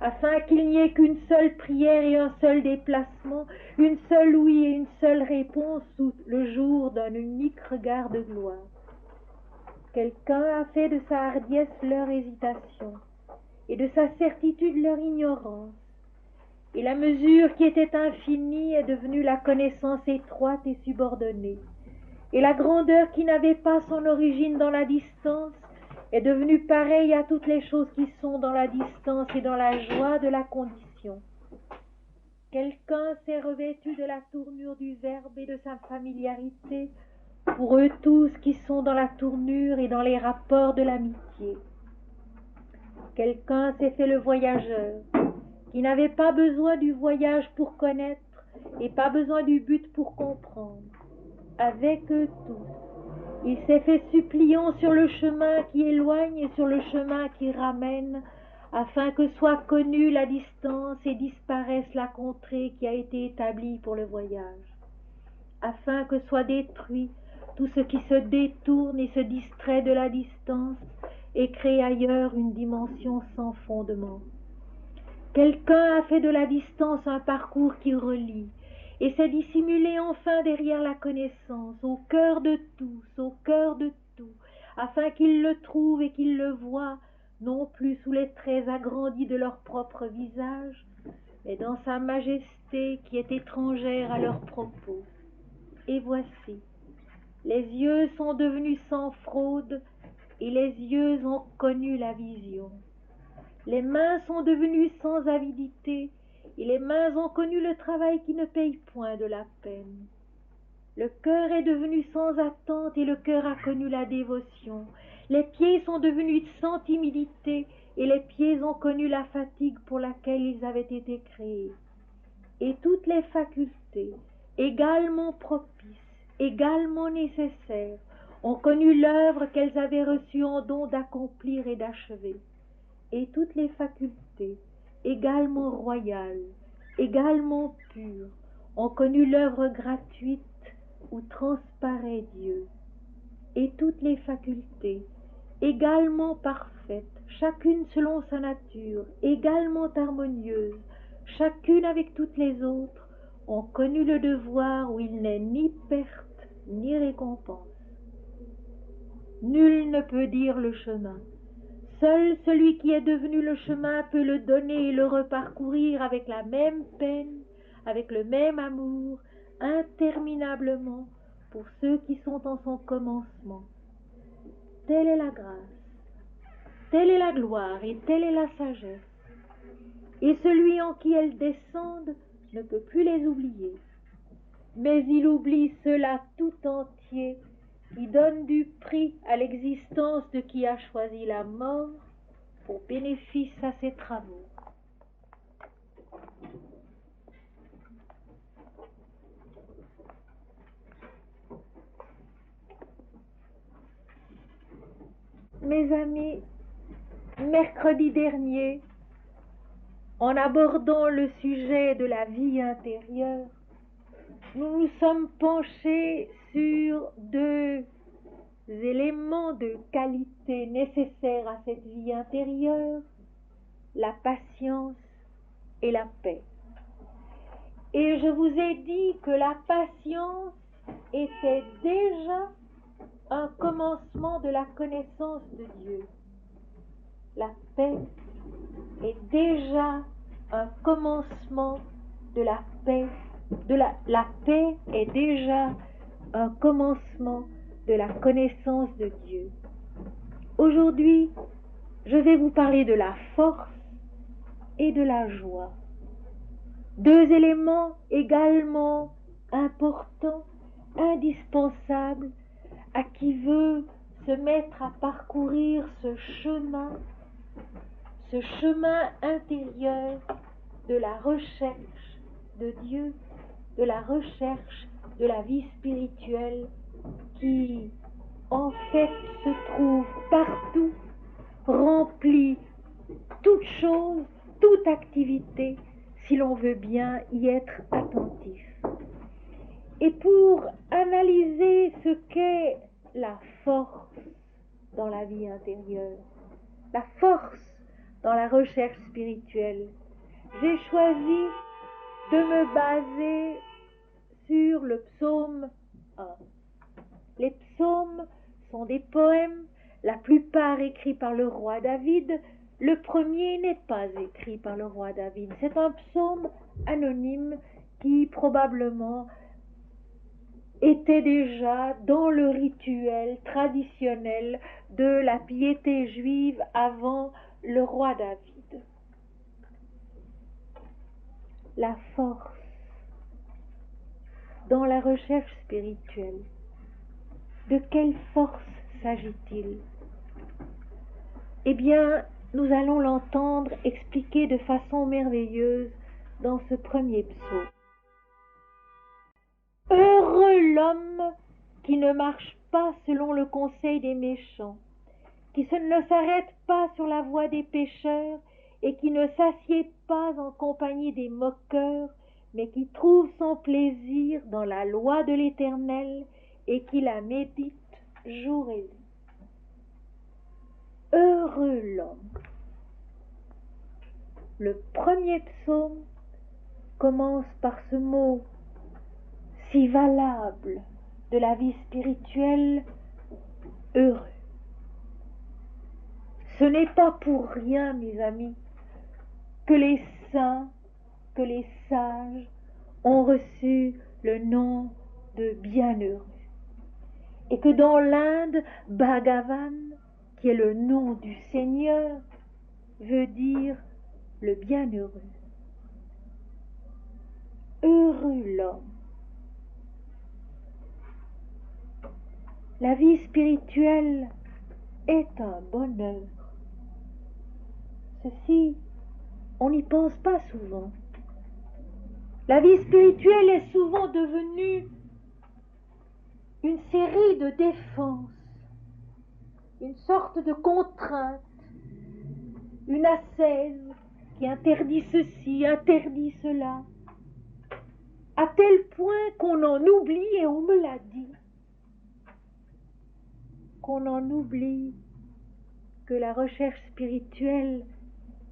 afin qu'il n'y ait qu'une seule prière et un seul déplacement, une seule oui et une seule réponse sous le jour d'un unique regard de gloire. Quelqu'un a fait de sa hardiesse leur hésitation, et de sa certitude leur ignorance, et la mesure qui était infinie est devenue la connaissance étroite et subordonnée, et la grandeur qui n'avait pas son origine dans la distance est devenue pareille à toutes les choses qui sont dans la distance et dans la joie de la condition. Quelqu'un s'est revêtu de la tournure du Verbe et de sa familiarité pour eux tous qui sont dans la tournure et dans les rapports de l'amitié. Quelqu'un s'est fait le voyageur, qui n'avait pas besoin du voyage pour connaître et pas besoin du but pour comprendre. Avec eux tous, il s'est fait suppliant sur le chemin qui éloigne et sur le chemin qui ramène, afin que soit connue la distance et disparaisse la contrée qui a été établie pour le voyage, afin que soit détruit tout ce qui se détourne et se distrait de la distance et crée ailleurs une dimension sans fondement. Quelqu'un a fait de la distance un parcours qui relie, et s'est dissimulé enfin derrière la connaissance, au cœur de tout, afin qu'ils le trouvent et qu'ils le voient, non plus sous les traits agrandis de leur propre visage, mais dans sa majesté qui est étrangère à leurs propos. Et voici, les yeux sont devenus sans fraude, et les yeux ont connu la vision. Les mains sont devenues sans avidité, et les mains ont connu le travail qui ne paye point de la peine. Le cœur est devenu sans attente, et le cœur a connu la dévotion. Les pieds sont devenus sans timidité, et les pieds ont connu la fatigue pour laquelle ils avaient été créés. Et toutes les facultés, également propices, également nécessaires, ont connu l'œuvre qu'elles avaient reçue en don d'accomplir et d'achever. Et toutes les facultés, également royales, également pures, ont connu l'œuvre gratuite où transparaît Dieu. Et toutes les facultés, également parfaites, chacune selon sa nature, également harmonieuses, chacune avec toutes les autres, ont connu le devoir où il n'est ni perte ni récompense. Nul ne peut dire le chemin. Seul celui qui est devenu le chemin peut le donner et le reparcourir avec la même peine, avec le même amour, interminablement, pour ceux qui sont en son commencement. Telle est la grâce, telle est la gloire et telle est la sagesse. Et celui en qui elles descendent ne peut plus les oublier. Mais il oublie cela tout entier, qui donne du prix à l'existence de qui a choisi la mort pour bénéfice à ses travaux. Mes amis, mercredi dernier, en abordant le sujet de la vie intérieure, nous nous sommes penchés sur deux éléments de qualité nécessaires à cette vie intérieure, la patience et la paix. Et je vous ai dit que la patience était déjà un commencement de la connaissance de Dieu. La paix est déjà un commencement de la paix. La paix est déjà un commencement de la connaissance de Dieu. Aujourd'hui, je vais vous parler de la force et de la joie. Deux éléments également importants, indispensables à qui veut se mettre à parcourir ce chemin intérieur de la recherche de Dieu, de la recherche de la vie spirituelle qui, en fait, se trouve partout, remplit toute chose, toute activité, si l'on veut bien y être attentif. Et pour analyser ce qu'est la force dans la vie intérieure, la force dans la recherche spirituelle. J'ai choisi de me baser sur le psaume 1. Les psaumes sont des poèmes, la plupart écrits par le roi David. Le premier n'est pas écrit par le roi David. C'est un psaume anonyme qui probablement était déjà dans le rituel traditionnel de la piété juive avant le roi David. La force dans la recherche spirituelle. De quelle force s'agit-il? Eh bien, nous allons l'entendre expliquer de façon merveilleuse dans ce premier psaume. Heureux l'homme qui ne marche pas selon le conseil des méchants, qui ne s'arrête pas sur la voie des pécheurs et qui ne s'assied pas en compagnie des moqueurs, mais qui trouve son plaisir dans la loi de l'Éternel et qui la médite jour et nuit. Heureux l'homme. Le premier psaume commence par ce mot si valable de la vie spirituelle, heureux. Ce n'est pas pour rien, mes amis, que les saints, que les sages ont reçu le nom de bienheureux. Et que dans l'Inde, Bhagavan, qui est le nom du Seigneur, veut dire le bienheureux. Heureux l'homme. La vie spirituelle est un bonheur. Ceci, on n'y pense pas souvent. La vie spirituelle est souvent devenue une série de défenses, une sorte de contrainte, une ascèse qui interdit ceci, interdit cela, à tel point qu'on en oublie, et on me l'a dit, qu'on en oublie que la recherche spirituelle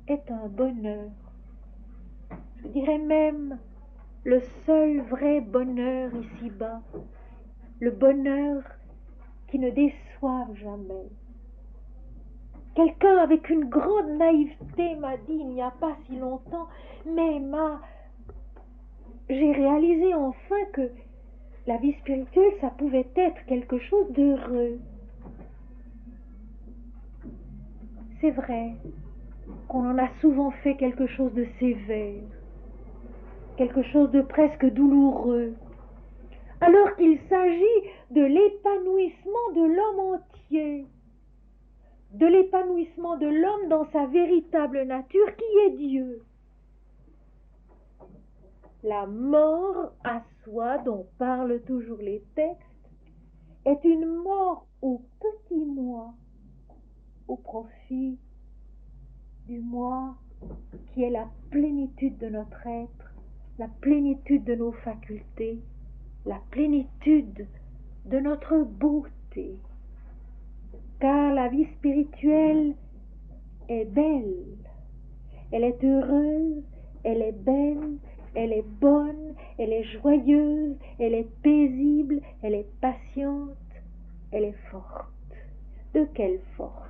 est un bonheur. Je dirais même le seul vrai bonheur ici-bas, le bonheur qui ne déçoive jamais. Quelqu'un avec une grande naïveté m'a dit il n'y a pas si longtemps, mais j'ai réalisé enfin que la vie spirituelle, ça pouvait être quelque chose d'heureux. C'est vrai qu'on en a souvent fait quelque chose de sévère, quelque chose de presque douloureux, alors qu'il s'agit de l'épanouissement de l'homme entier, de l'épanouissement de l'homme dans sa véritable nature qui est Dieu. La mort à soi dont parlent toujours les textes est une mort au petit moi, au profit du moi qui est la plénitude de notre être, la plénitude de nos facultés, la plénitude de notre beauté. Car la vie spirituelle est belle, elle est heureuse, elle est belle, elle est bonne, elle est joyeuse, elle est paisible, elle est patiente, elle est forte. De quelle force?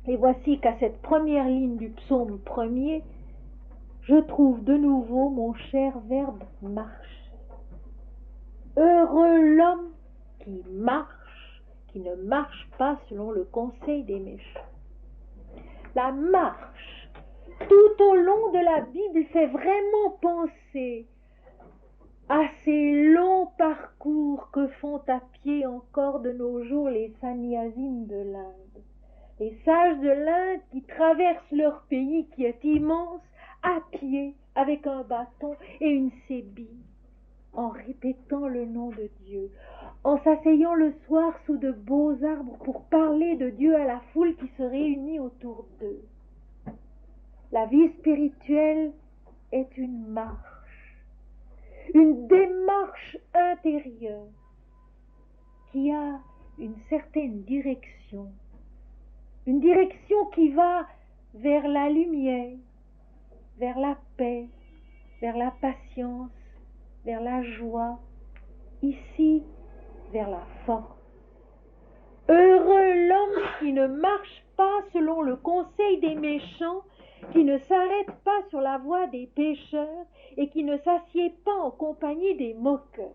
Et voici qu'à cette première ligne du psaume premier, je trouve de nouveau mon cher verbe marcher. Heureux l'homme qui marche, qui ne marche pas selon le conseil des méchants. La marche, tout au long de la Bible, fait vraiment penser à ces longs parcours que font à pied encore de nos jours les sannyasines de l'Inde. Les sages de l'Inde qui traversent leur pays qui est immense à pied avec un bâton et une sébille, en répétant le nom de Dieu, en s'asseyant le soir sous de beaux arbres pour parler de Dieu à la foule qui se réunit autour d'eux. La vie spirituelle est une marche, une démarche intérieure qui a une certaine direction, une direction qui va vers la lumière, vers la paix, vers la patience, vers la joie, ici, vers la force. Heureux l'homme qui ne marche pas selon le conseil des méchants, qui ne s'arrête pas sur la voie des pécheurs et qui ne s'assied pas en compagnie des moqueurs.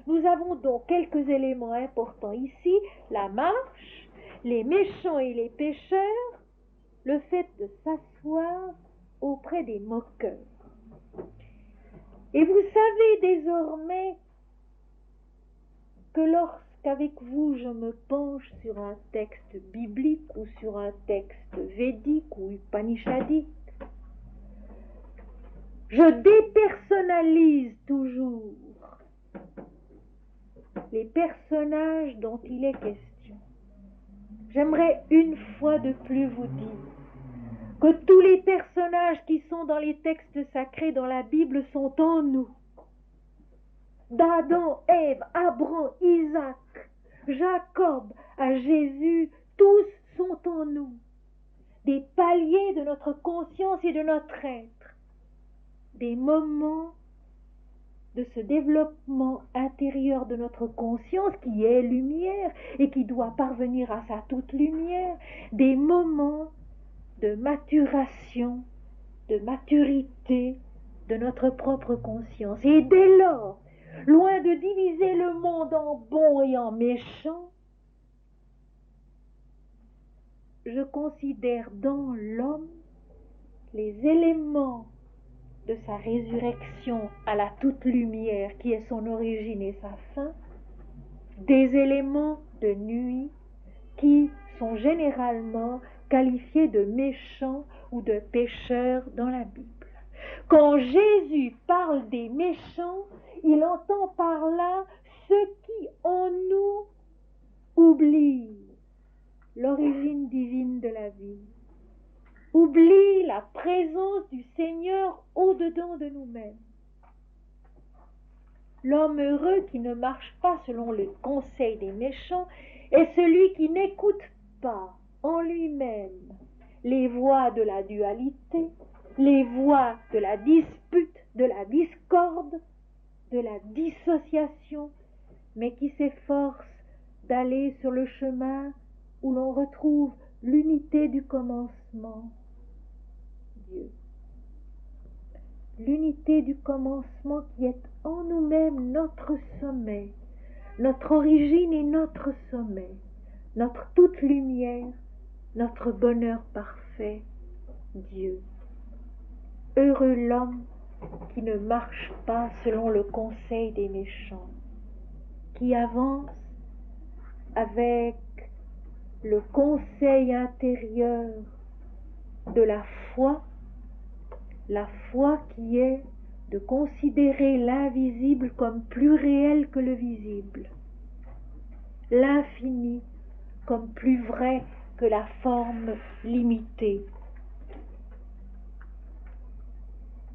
Nous avons donc quelques éléments importants ici, la marche, les méchants et les pécheurs, le fait de s'asseoir auprès des moqueurs. Et vous savez désormais que lorsqu'avec vous je me penche sur un texte biblique ou sur un texte védique ou upanishadique, je dépersonnalise toujours les personnages dont il est question. J'aimerais une fois de plus vous dire que tous les personnages qui sont dans les textes sacrés dans la Bible sont en nous. D'Adam, Ève, Abraham, Isaac, Jacob, à Jésus, tous sont en nous. Des paliers de notre conscience et de notre être. Des moments de ce développement intérieur de notre conscience qui est lumière et qui doit parvenir à sa toute lumière. Des moments de maturation, de maturité de notre propre conscience. Et dès lors, loin de diviser le monde en bon et en méchant, je considère dans l'homme les éléments de sa résurrection à la toute lumière qui est son origine et sa fin, des éléments de nuit qui sont généralement qualifiés de méchants ou de pécheurs dans la Bible. Quand Jésus parle des méchants, il entend par là ceux qui en nous oublient l'origine divine de la vie, oublient la présence du Seigneur au-dedans de nous-mêmes. L'homme heureux qui ne marche pas selon le conseil des méchants est celui qui n'écoute pas en lui-même les voix de la dualité, les voix de la dispute, de la discorde, de la dissociation, mais qui s'efforce d'aller sur le chemin où l'on retrouve l'unité du commencement, Dieu. L'unité du commencement qui est en nous-mêmes notre sommet, notre origine et notre sommet, notre toute lumière, notre bonheur parfait, Dieu. Heureux l'homme qui ne marche pas selon le conseil des méchants, qui avance avec le conseil intérieur de la foi qui est de considérer l'invisible comme plus réel que le visible, l'infini comme plus vrai que la forme limitée,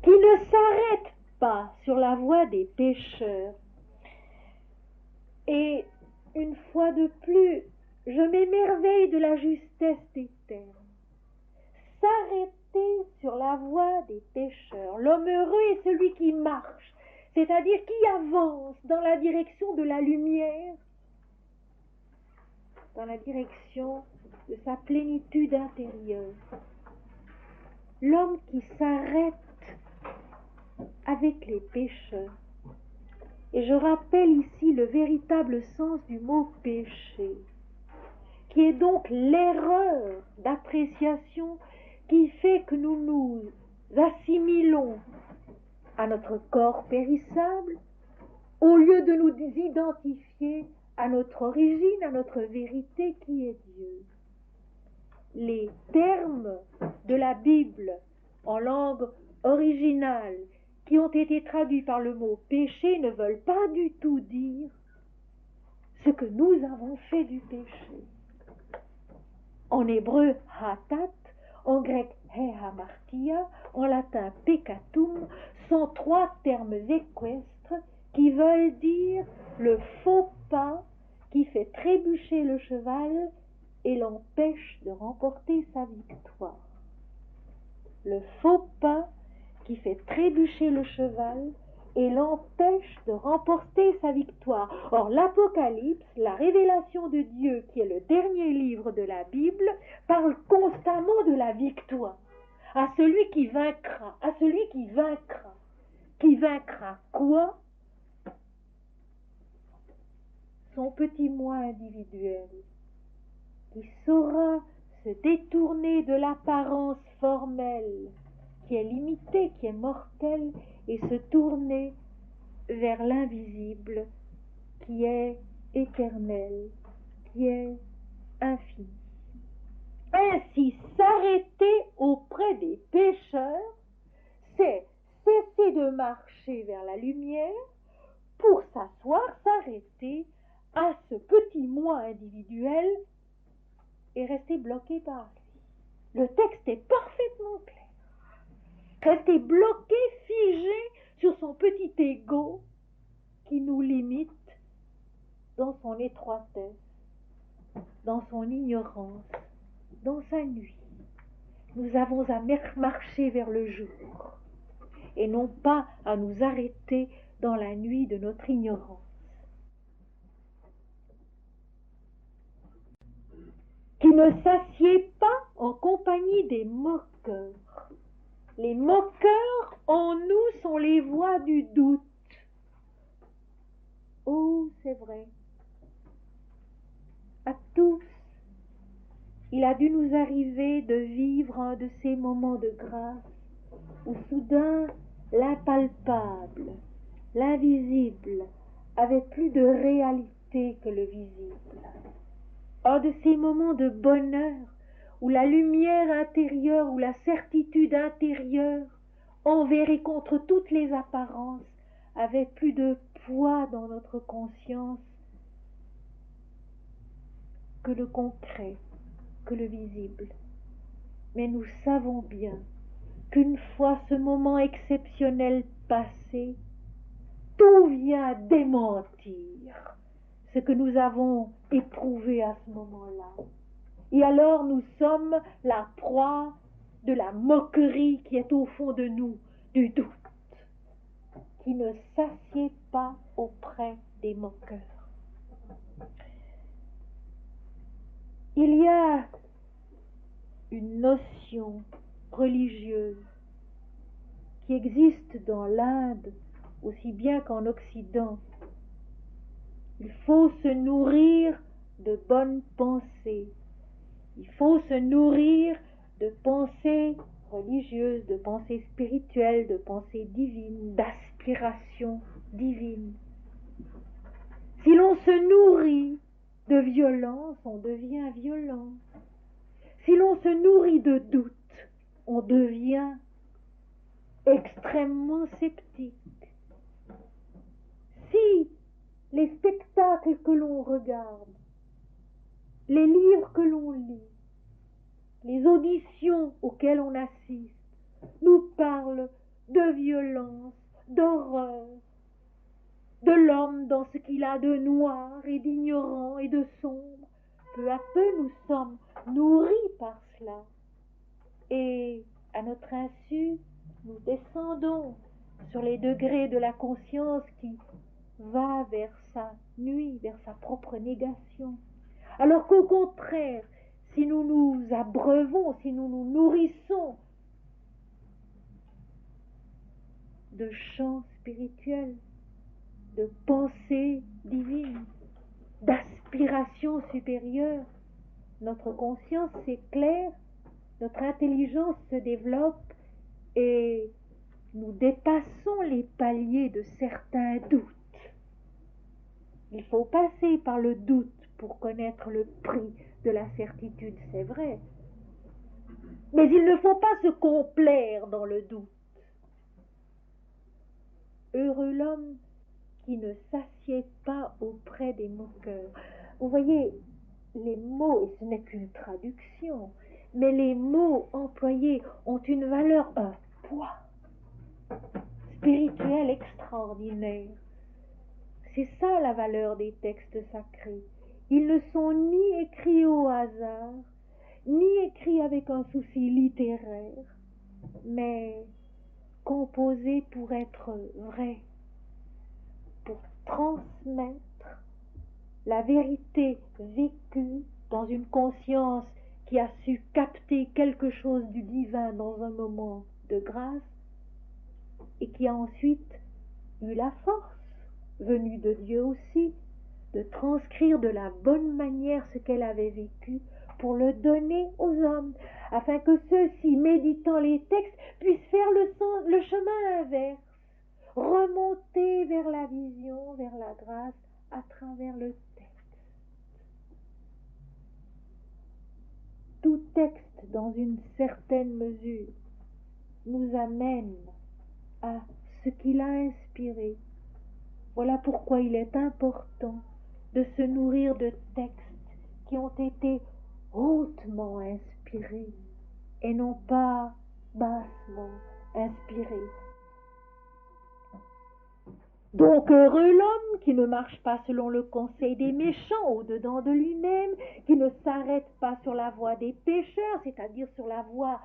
qui ne s'arrête pas sur la voie des pécheurs. Et une fois de plus, je m'émerveille de la justesse des termes. S'arrêter sur la voie des pécheurs. L'homme heureux est celui qui marche, c'est-à-dire qui avance dans la direction de la lumière, dans la direction de sa plénitude intérieure. L'homme qui s'arrête avec les pécheurs. Et je rappelle ici le véritable sens du mot péché, qui est donc l'erreur d'appréciation qui fait que nous nous assimilons à notre corps périssable au lieu de nous identifier à notre origine, à notre vérité qui est Dieu. Les termes de la Bible en langue originale qui ont été traduits par le mot péché ne veulent pas du tout dire ce que nous avons fait du péché. En hébreu, hatat, en grec, hamartia, en latin, peccatum, sont trois termes équestres qui veulent dire le faux pas qui fait trébucher le cheval et l'empêche de remporter sa victoire. le faux pas qui fait trébucher le cheval et l'empêche de remporter sa victoire. Or, l'Apocalypse, la révélation de Dieu, qui est le dernier livre de la Bible, parle constamment de la victoire. À celui qui vaincra, à celui qui vaincra. Qui vaincra quoi? Son petit moi individuel, qui saura se détourner de l'apparence formelle, qui est limitée, qui est mortelle, et se tourner vers l'invisible, qui est éternel, qui est infini. Ainsi, s'arrêter auprès des pécheurs, c'est cesser de marcher vers la lumière pour s'asseoir, s'arrêter à ce petit moi individuel et rester bloqué par lui. Le texte est parfaitement clair. Rester bloqué, figé sur son petit ego qui nous limite dans son étroitesse, dans son ignorance, dans sa nuit. Nous avons à marcher vers le jour et non pas à nous arrêter dans la nuit de notre ignorance. Qui ne s'assied pas en compagnie des moqueurs. Les moqueurs en nous sont les voix du doute. Oh, c'est vrai. À tous, il a dû nous arriver de vivre un de ces moments de grâce où soudain l'impalpable, l'invisible avait plus de réalité que le visible. Un de ces moments de bonheur où la lumière intérieure, où la certitude intérieure, envers et contre toutes les apparences, avait plus de poids dans notre conscience que le concret, que le visible. Mais nous savons bien qu'une fois ce moment exceptionnel passé, tout vient démentir ce que nous avons éprouvé à ce moment-là. Et alors nous sommes la proie de la moquerie qui est au fond de nous, du doute, qui ne s'assied pas auprès des moqueurs. Il y a une notion religieuse qui existe dans l'Inde aussi bien qu'en Occident. Il faut se nourrir de bonnes pensées. Il faut se nourrir de pensées religieuses, de pensées spirituelles, de pensées divines, d'aspirations divines. Si l'on se nourrit de violence, on devient violent. Si l'on se nourrit de doute, on devient extrêmement sceptique. Si les spectacles que l'on regarde, les livres que l'on lit, les auditions auxquelles on assiste, nous parlent de violence, d'horreur, de l'homme dans ce qu'il a de noir et d'ignorant et de sombre, peu à peu nous sommes nourris par cela. Et à notre insu, nous descendons sur les degrés de la conscience qui va vers sa nuit, vers sa propre négation. Alors qu'au contraire, si nous nous abreuvons, si nous nous nourrissons de chants spirituels, de pensées divines, d'aspirations supérieures, notre conscience s'éclaire, notre intelligence se développe et nous dépassons les paliers de certains doutes. Il faut passer par le doute pour connaître le prix de la certitude, c'est vrai. Mais il ne faut pas se complaire dans le doute. Heureux l'homme qui ne s'assied pas auprès des moqueurs. Vous voyez, les mots, et ce n'est qu'une traduction, mais les mots employés ont une valeur, un poids spirituel extraordinaire. C'est ça la valeur des textes sacrés. Ils ne sont ni écrits au hasard, ni écrits avec un souci littéraire. mais composé pour être vrai, pour transmettre la vérité vécue dans une conscience qui a su capter quelque chose du divin dans un moment de grâce et qui a ensuite eu la force, venue de Dieu aussi, de transcrire de la bonne manière ce qu'elle avait vécu pour le donner aux hommes, afin que ceux-ci, méditant les textes, puissent faire le chemin inverse, remonter vers la vision, vers la grâce, à travers le texte. Tout texte, dans une certaine mesure, nous amène à ce qu'il a inspiré. Voilà pourquoi il est important de se nourrir de textes qui ont été hautement inspirés et non pas bassement inspirés. Donc heureux l'homme qui ne marche pas selon le conseil des méchants au-dedans de lui-même, qui ne s'arrête pas sur la voie des pécheurs, c'est-à-dire sur la voie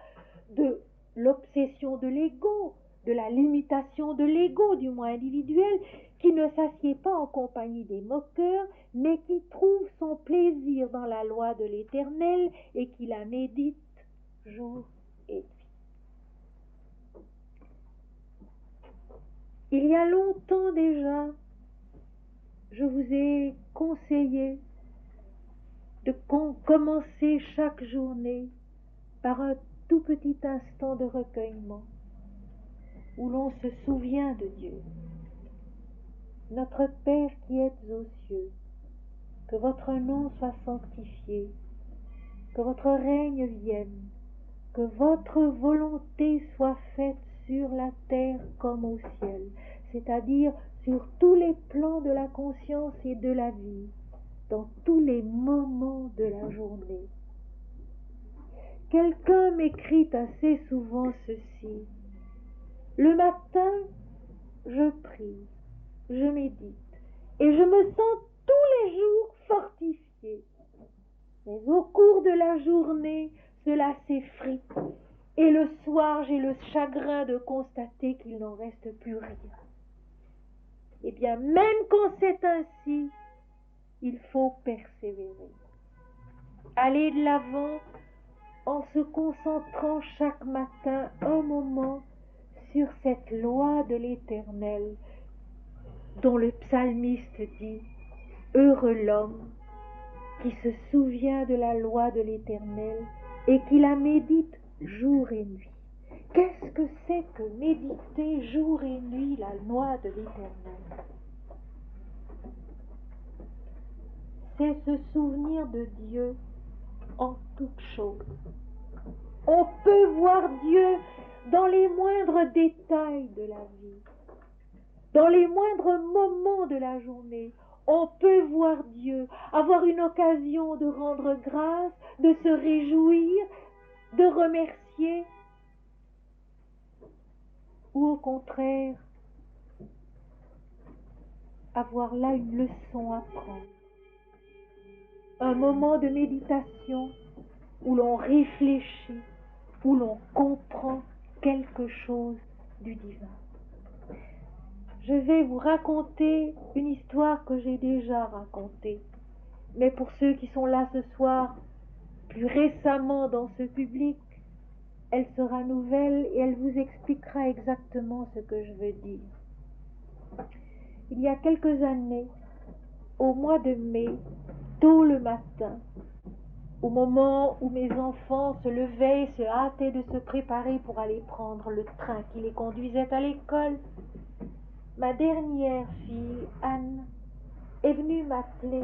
de l'obsession de l'ego, de la limitation de l'ego, du moins individuel, qui ne s'assied pas en compagnie des moqueurs, mais qui trouve son plaisir dans la loi de l'Éternel et qui la médite jour et nuit. Il y a longtemps déjà, je vous ai conseillé de commencer chaque journée par un tout petit instant de recueillement où l'on se souvient de Dieu. Notre Père qui êtes aux cieux, que votre nom soit sanctifié, que votre règne vienne, que votre volonté soit faite sur la terre comme au ciel, c'est-à-dire sur tous les plans de la conscience et de la vie, dans tous les moments de la journée. Quelqu'un m'écrit assez souvent ceci: le matin, je prie, je médite, et je me sens tous les jours fortifié. Mais au cours de la journée, cela s'effrite, et le soir, j'ai le chagrin de constater qu'il n'en reste plus rien. Eh bien, même quand c'est ainsi, il faut persévérer. Aller de l'avant en se concentrant chaque matin un moment sur cette loi de l'Éternel dont le psalmiste dit « Heureux l'homme qui se souvient de la loi de l'Éternel et qui la médite jour et nuit. » Qu'est-ce que c'est que méditer jour et nuit la loi de l'Éternel? C'est se souvenir de Dieu en toutes choses. On peut voir Dieu dans les moindres détails de la vie, dans les moindres moments de la journée. On peut voir Dieu, avoir une occasion de rendre grâce, de se réjouir, de remercier, ou au contraire, avoir là une leçon à prendre. Un moment de méditation où l'on réfléchit, où l'on comprend quelque chose du divin. Je vais vous raconter une histoire que j'ai déjà racontée, mais pour ceux qui sont là ce soir, plus récemment dans ce public, elle sera nouvelle et elle vous expliquera exactement ce que je veux dire. Il y a quelques années, au mois de mai, tôt le matin, au moment où mes enfants se levaient, se hâtaient de se préparer pour aller prendre le train qui les conduisait à l'école, ma dernière fille, Anne, est venue m'appeler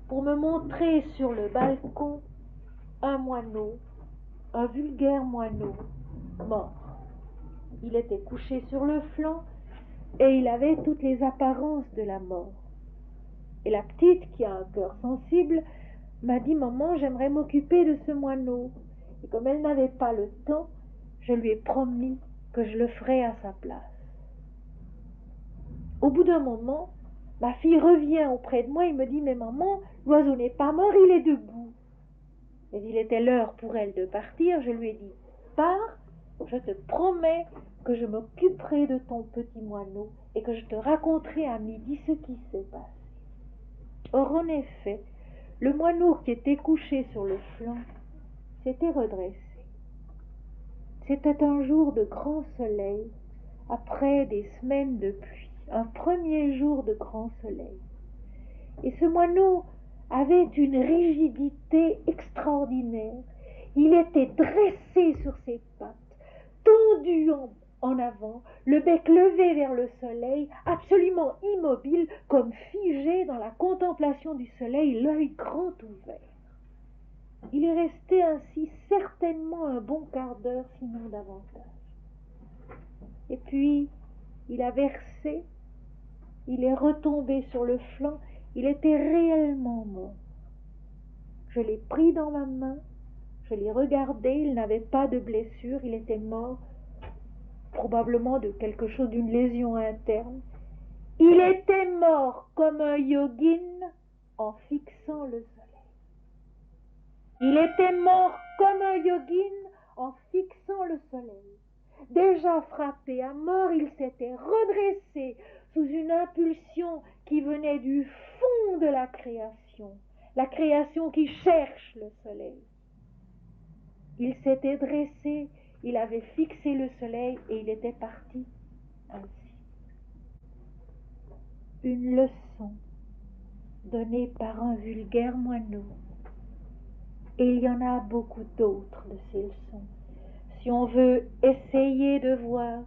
pour me montrer sur le balcon un moineau, un vulgaire moineau, mort. Il était couché sur le flanc et il avait toutes les apparences de la mort. Et la petite, qui a un cœur sensible, m'a dit « Maman, j'aimerais m'occuper de ce moineau. » Et comme elle n'avait pas le temps, je lui ai promis que je le ferais à sa place. Au bout d'un moment, ma fille revient auprès de moi et me dit « Mais maman, l'oiseau n'est pas mort, il est debout. » Mais il était l'heure pour elle de partir. Je lui ai dit « Pars Je te promets que je m'occuperai de ton petit moineau et que je te raconterai à midi ce qui s'est passé. » Or, en effet, le moineau qui était couché sur le flanc s'était redressé. C'était un jour de grand soleil, après des semaines de pluie, un premier jour de grand soleil. Et ce moineau avait une rigidité extraordinaire. Il était dressé sur ses pattes, tendu en avant, le bec levé vers le soleil, absolument immobile, comme figé dans la contemplation du soleil, l'œil grand ouvert. Il est resté ainsi certainement un bon quart d'heure, sinon davantage. Et puis, il a versé, il est retombé sur le flanc, il était réellement mort. Je l'ai pris dans ma main, je l'ai regardé, il n'avait pas de blessure, il était mort, probablement de quelque chose, d'une lésion interne. Il était mort comme un yogin en fixant le soleil. Il était mort comme un yogin en fixant le soleil. Déjà frappé à mort, il s'était redressé sous une impulsion qui venait du fond de la création qui cherche le soleil. Il s'était dressé, il avait fixé le soleil et il était parti ainsi. Une leçon donnée par un vulgaire moineau. Et il y en a beaucoup d'autres de ces leçons. Si on veut essayer de voir,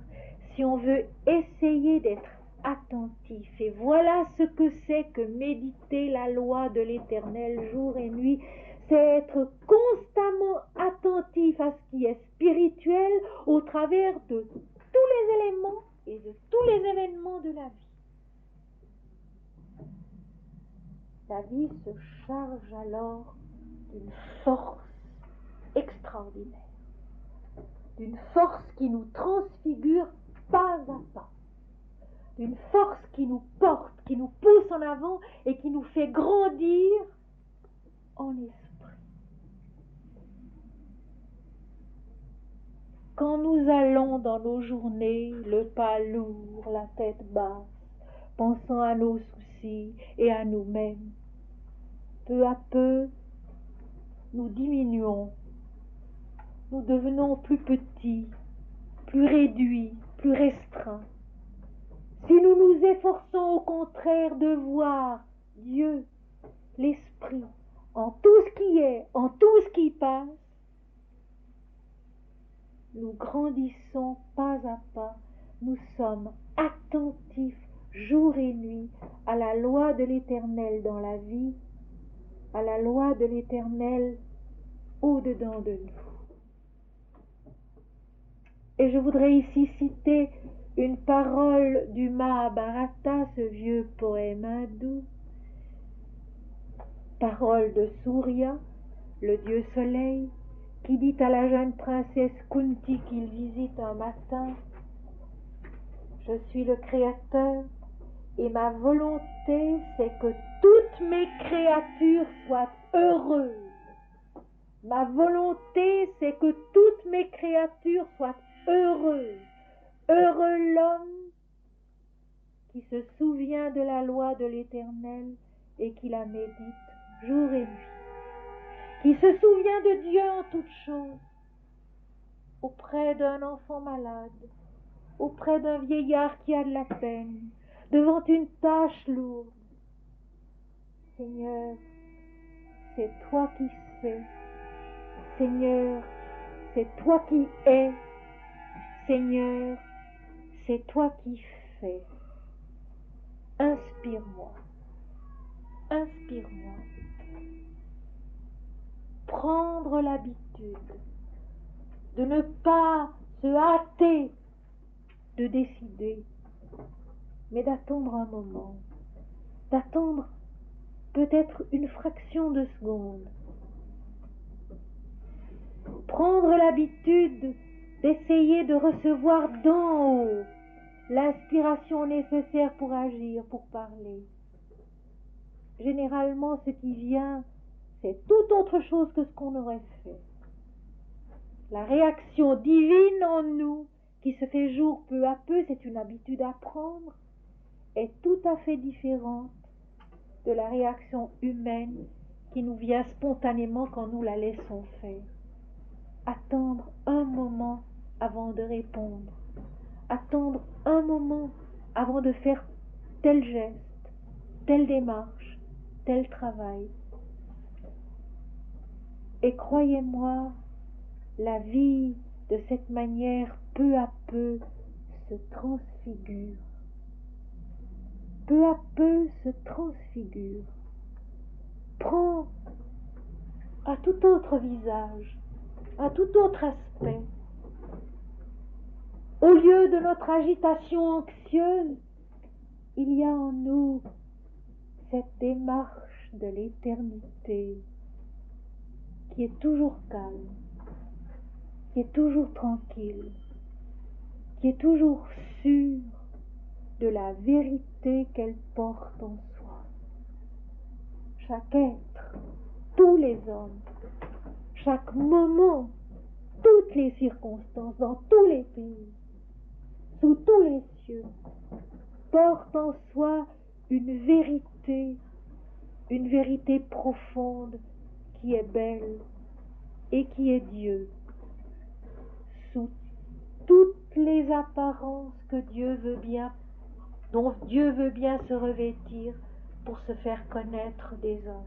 si on veut essayer d'être attentif, et voilà ce que c'est que méditer la loi de l'Éternel jour et nuit, c'est être constamment attentif à ce qui est spirituel au travers de tous les éléments et de tous les événements de la vie. La vie se charge alors d'une force extraordinaire, d'une force qui nous transfigure pas à pas, d'une force qui nous porte, qui nous pousse en avant et qui nous fait grandir en esprit. Quand nous allons dans nos journées, le pas lourd, la tête basse, pensant à nos soucis et à nous-mêmes, peu à peu, nous diminuons, nous devenons plus petits, plus réduits, plus restreints. Si nous nous efforçons au contraire de voir Dieu, l'Esprit, en tout ce qui est, en tout ce qui passe, nous grandissons pas à pas, nous sommes attentifs jour et nuit à la loi de l'Éternel dans la vie, à la loi de l'Éternel au-dedans de nous. Et je voudrais ici citer une parole du Mahabharata, ce vieux poème hindou, parole de Surya, le dieu soleil, qui dit à la jeune princesse Kunti qu'il visite un matin: « Je suis le Créateur et ma volonté c'est que toutes mes créatures soient heureuses. Ma volonté c'est que toutes mes créatures soient heureuses. Heureux l'homme qui se souvient de la loi de l'Éternel et qui la médite jour et nuit, qui se souvient de Dieu en toutes choses, auprès d'un enfant malade, auprès d'un vieillard qui a de la peine, devant une tâche lourde. Seigneur, c'est toi qui sais. Seigneur, c'est toi qui es. Seigneur, c'est toi qui fais. Inspire-moi. Inspire-moi. Prendre l'habitude de ne pas se hâter de décider, mais d'attendre un moment, d'attendre peut-être une fraction de seconde. Prendre l'habitude d'essayer de recevoir d'en haut l'inspiration nécessaire pour agir, pour parler. Généralement, ce qui vient, c'est tout autre chose que ce qu'on aurait fait. La réaction divine en nous, qui se fait jour peu à peu, c'est une habitude à prendre, est tout à fait différente de la réaction humaine qui nous vient spontanément quand nous la laissons faire. Attendre un moment avant de répondre. Attendre un moment avant de faire tel geste, telle démarche, tel travail. Et croyez-moi, la vie de cette manière, peu à peu, se transfigure. Peu à peu se transfigure. Prend un tout autre visage, un tout autre aspect. Au lieu de notre agitation anxieuse, il y a en nous cette démarche de l'éternité qui est toujours calme, qui est toujours tranquille, qui est toujours sûre de la vérité qu'elle porte en soi. Chaque être, tous les hommes, chaque moment, toutes les circonstances, dans tous les pays, sous tous les cieux, porte en soi une vérité profonde qui est belle et qui est Dieu. Sous toutes les apparences que Dieu veut bien, dont Dieu veut bien se revêtir pour se faire connaître des hommes.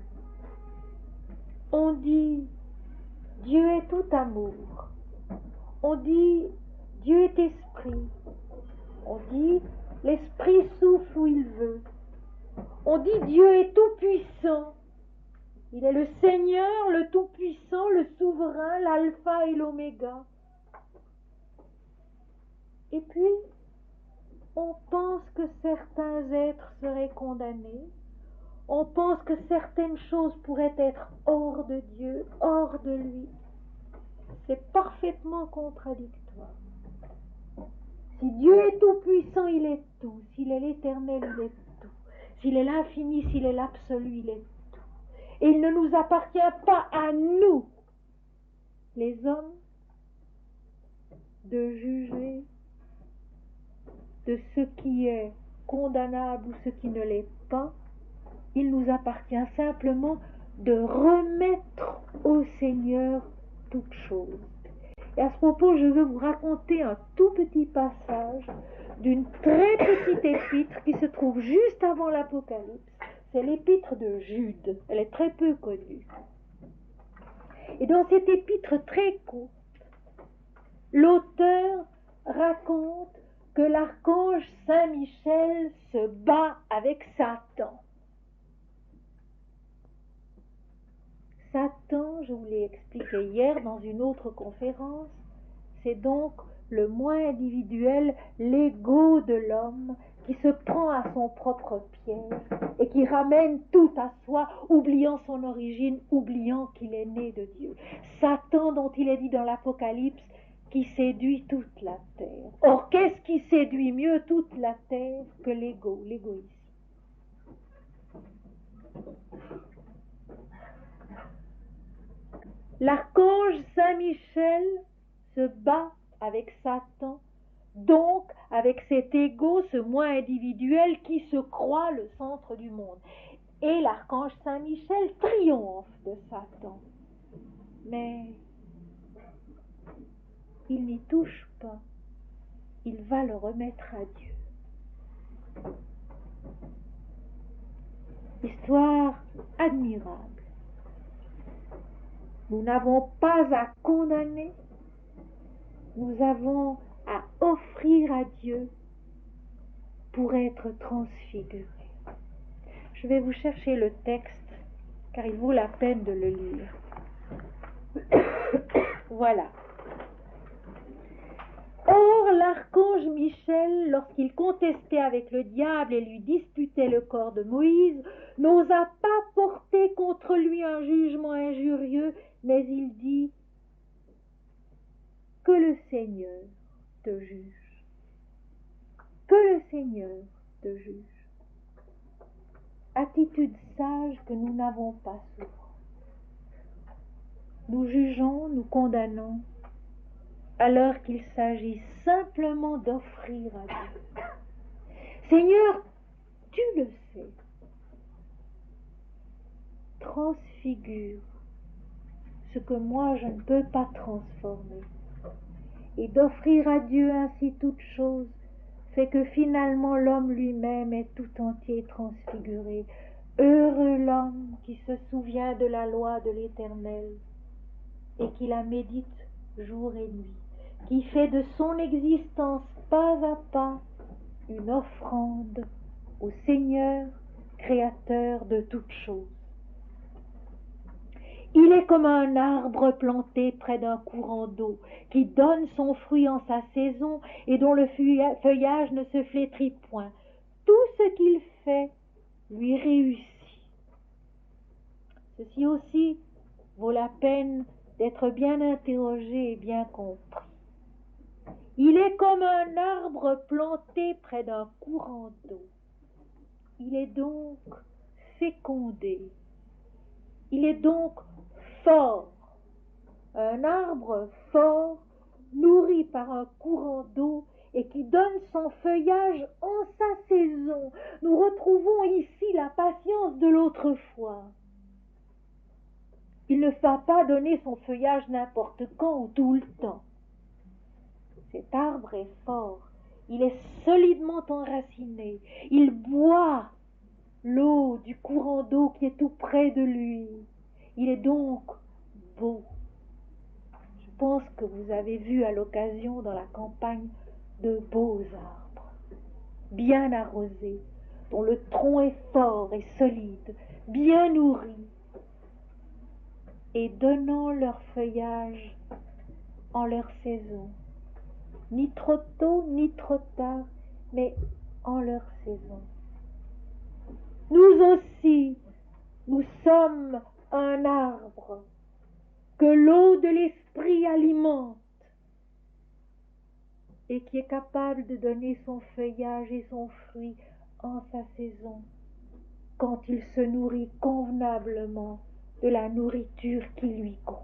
On dit Dieu est tout amour. On dit Dieu est esprit. On dit l'esprit souffle où il veut. On dit Dieu est tout puissant. Il est le Seigneur, le tout puissant, le souverain, l'alpha et l'oméga. Et puis, on pense que certains êtres seraient condamnés. On pense que certaines choses pourraient être hors de Dieu, hors de lui. C'est parfaitement contradictoire. Si Dieu est tout puissant, il est tout. S'il est l'éternel, il est tout. S'il est l'infini, s'il est l'absolu, il est tout. Et il ne nous appartient pas à nous, les hommes, de juger de ce qui est condamnable ou ce qui ne l'est pas. Il nous appartient simplement de remettre au Seigneur toutes choses. Et à ce propos, je veux vous raconter un tout petit passage d'une très petite épître qui se trouve juste avant l'Apocalypse. C'est l'épître de Jude. Elle est très peu connue. Et dans cette épître très courte, l'auteur raconte que l'archange Saint Michel se bat avec Satan. Satan, je vous l'ai expliqué hier dans une autre conférence, c'est donc le moi individuel, l'ego de l'homme, qui se prend à son propre piège et qui ramène tout à soi, oubliant son origine, oubliant qu'il est né de Dieu. Satan, dont il est dit dans l'Apocalypse, qui séduit toute la terre. Or, qu'est-ce qui séduit mieux toute la terre que l'ego, l'égoïsme? L'archange Saint Michel se bat avec Satan, donc avec cet ego, ce moi individuel qui se croit le centre du monde. Et l'archange Saint Michel triomphe de Satan. Mais il n'y touche pas. Il va le remettre à Dieu. Histoire admirable. Nous n'avons pas à condamner, nous avons à offrir à Dieu pour être transfigurés. Je vais vous chercher le texte, car il vaut la peine de le lire. Voilà. Or, l'archange Michel, lorsqu'il contestait avec le diable et lui disputait le corps de Moïse, n'osa pas porter contre lui un jugement injurieux, mais il dit « Que le Seigneur te juge. Que le Seigneur te juge. » Attitude sage que nous n'avons pas souvent. Nous jugeons, nous condamnons, alors qu'il s'agit simplement d'offrir à Dieu. Seigneur, tu le sais, transfigure ce que moi je ne peux pas transformer. Et d'offrir à Dieu ainsi toute chose fait que finalement l'homme lui-même est tout entier transfiguré. Heureux l'homme qui se souvient de la loi de l'Éternel et qui la médite jour et nuit, qui fait de son existence pas à pas une offrande au Seigneur, créateur de toutes choses. Il est comme un arbre planté près d'un courant d'eau, qui donne son fruit en sa saison et dont le feuillage ne se flétrit point. Tout ce qu'il fait lui réussit. Ceci aussi vaut la peine d'être bien interrogé et bien compris. Il est comme un arbre planté près d'un courant d'eau. Il est donc fécondé. Il est donc fort. Un arbre fort, nourri par un courant d'eau et qui donne son feuillage en sa saison. Nous retrouvons ici la patience de l'autrefois. Il ne va pas donner son feuillage n'importe quand ou tout le temps. Cet arbre est fort, il est solidement enraciné, il boit l'eau du courant d'eau qui est tout près de lui. Il est donc beau. Je pense que vous avez vu à l'occasion dans la campagne de beaux arbres, bien arrosés, dont le tronc est fort et solide, bien nourri, et donnant leur feuillage en leur saison, ni trop tôt ni trop tard, mais en leur saison. Nous aussi, nous sommes un arbre que l'eau de l'esprit alimente et qui est capable de donner son feuillage et son fruit en sa saison, quand il se nourrit convenablement de la nourriture qui lui convient.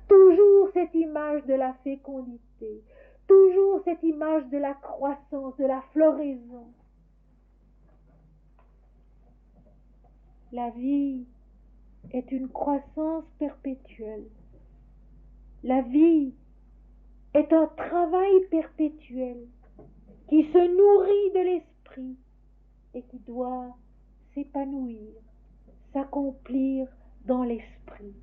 Toujours cette image de la fécondité, toujours cette image de la croissance, de la floraison. La vie est une croissance perpétuelle. La vie est un travail perpétuel qui se nourrit de l'esprit et qui doit s'épanouir, s'accomplir dans l'esprit.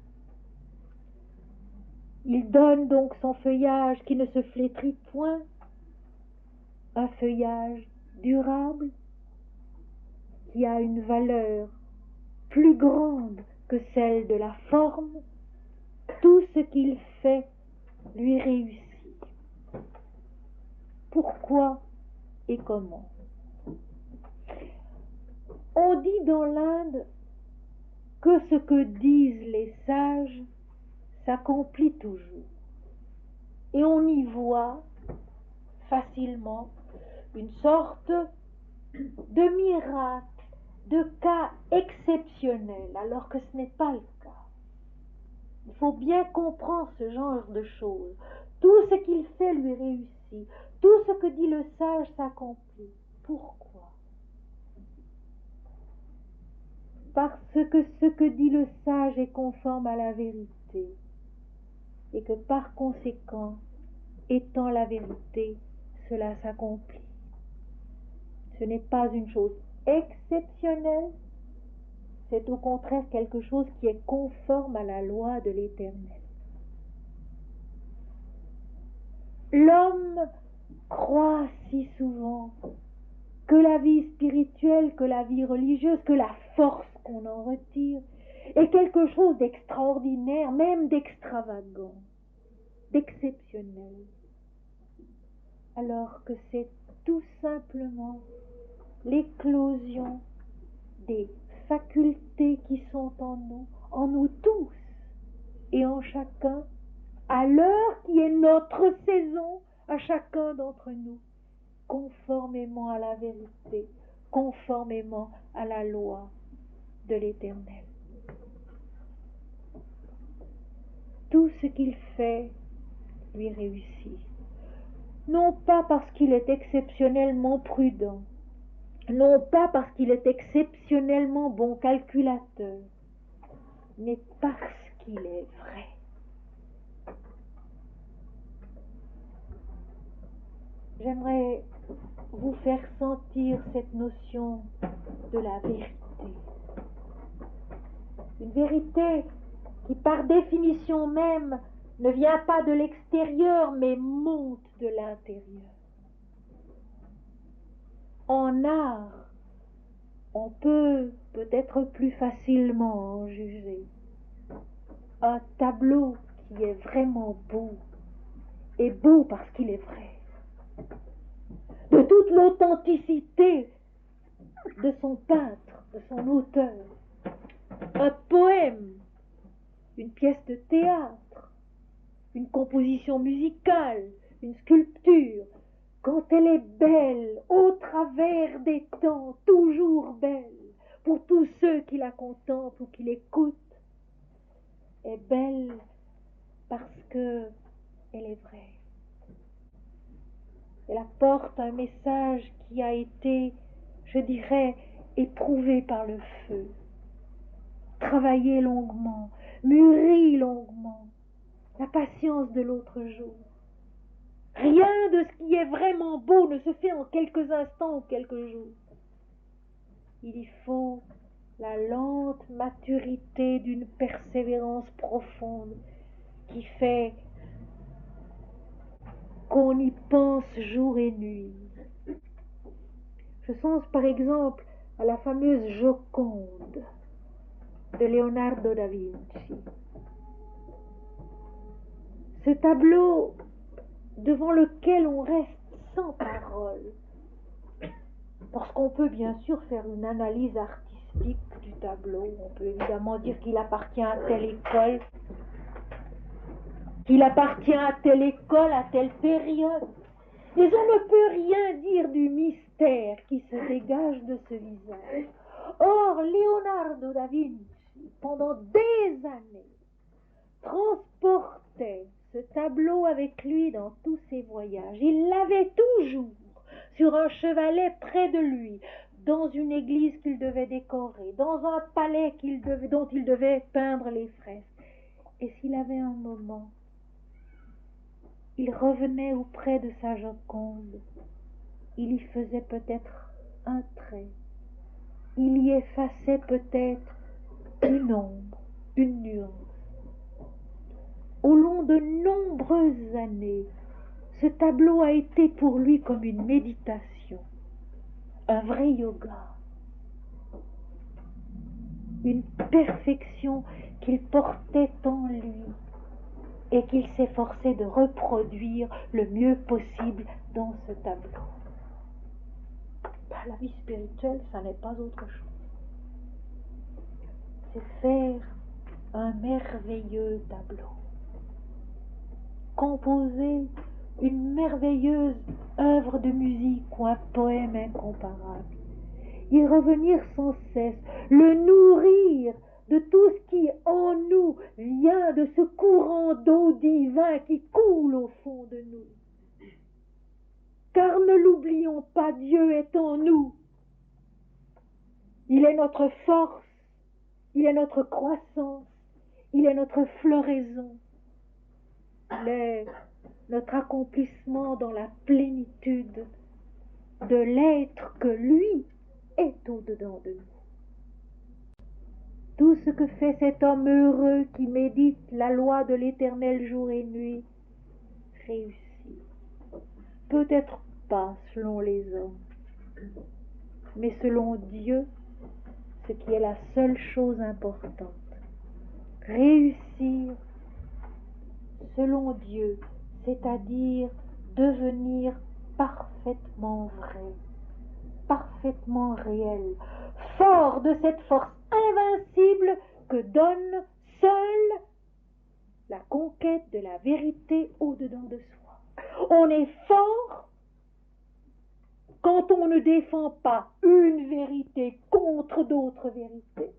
Il donne donc son feuillage qui ne se flétrit point, un feuillage durable qui a une valeur plus grande que celle de la forme. Tout ce qu'il fait lui réussit. Pourquoi et comment? On dit dans l'Inde que ce que disent les sages s'accomplit toujours. Et on y voit facilement une sorte de miracle, de cas exceptionnel, alors que ce n'est pas le cas. Il faut bien comprendre ce genre de choses. Tout ce qu'il fait lui réussit. Tout ce que dit le sage s'accomplit. Pourquoi? Parce que ce que dit le sage est conforme à la vérité. Et que par conséquent, étant la vérité, cela s'accomplit. Ce n'est pas une chose exceptionnelle, c'est au contraire quelque chose qui est conforme à la loi de l'Éternel. L'homme croit si souvent que la vie spirituelle, que la vie religieuse, que la force qu'on en retire est quelque chose d'extraordinaire, même d'extravagant, d'exceptionnel, alors que c'est tout simplement l'éclosion des facultés qui sont en nous tous et en chacun, à l'heure qui est notre saison, à chacun d'entre nous, conformément à la vérité, conformément à la loi de l'Éternel. Tout ce qu'il fait lui réussit. Non pas parce qu'il est exceptionnellement prudent, non pas parce qu'il est exceptionnellement bon calculateur, mais parce qu'il est vrai. J'aimerais vous faire sentir cette notion de la vérité. Une vérité qui, par définition même, ne vient pas de l'extérieur, mais monte de l'intérieur. En art, on peut peut-être plus facilement en juger. Un tableau qui est vraiment beau est beau parce qu'il est vrai. De toute l'authenticité de son peintre, de son auteur. Un poème, une pièce de théâtre, une composition musicale, une sculpture, quand elle est belle, au travers des temps, toujours belle, pour tous ceux qui la contemplent ou qui l'écoutent, est belle parce que elle est vraie. Elle apporte un message qui a été, je dirais, éprouvé par le feu, travaillé longuement, mûri longuement, la patience de l'autre jour. Rien de ce qui est vraiment beau ne se fait en quelques instants ou quelques jours. Il y faut la lente maturité d'une persévérance profonde qui fait qu'on y pense jour et nuit. Je songe par exemple à la fameuse Joconde de Leonardo da Vinci. Ce tableau devant lequel on reste sans parole, parce qu'on peut bien sûr faire une analyse artistique du tableau. On peut évidemment dire qu'il appartient à telle école, à telle période. Mais on ne peut rien dire du mystère qui se dégage de ce visage. Or, Leonardo da Vinci, pendant des années, transportait ce tableau avec lui dans tous ses voyages. Il l'avait toujours sur un chevalet près de lui, dans une église qu'il devait décorer, dans un palais dont il devait peindre les fresques. Et s'il avait un moment, il revenait auprès de sa Joconde. Il y faisait peut-être un trait. Il y effaçait peut-être une ombre, une nuance. Au long de nombreuses années, ce tableau a été pour lui comme une méditation, un vrai yoga, une perfection qu'il portait en lui et qu'il s'efforçait de reproduire le mieux possible dans ce tableau. La vie spirituelle, ça n'est pas autre chose. C'est faire un merveilleux tableau, composer une merveilleuse œuvre de musique ou un poème incomparable, y revenir sans cesse, le nourrir de tout ce qui en nous vient de ce courant d'eau divin qui coule au fond de nous. Car ne l'oublions pas, Dieu est en nous. Il est notre force, il est notre croissance, il est notre floraison, il est notre accomplissement dans la plénitude de l'être que lui est au-dedans de nous. Tout ce que fait cet homme heureux qui médite la loi de l'Éternel jour et nuit réussit. Peut-être pas selon les hommes, mais selon Dieu, ce qui est la seule chose importante. Réussir selon Dieu, c'est-à-dire devenir parfaitement vrai, parfaitement réel, fort de cette force invincible que donne seule la conquête de la vérité au-dedans de soi. On est fort quand on ne défend pas une vérité contre d'autres vérités,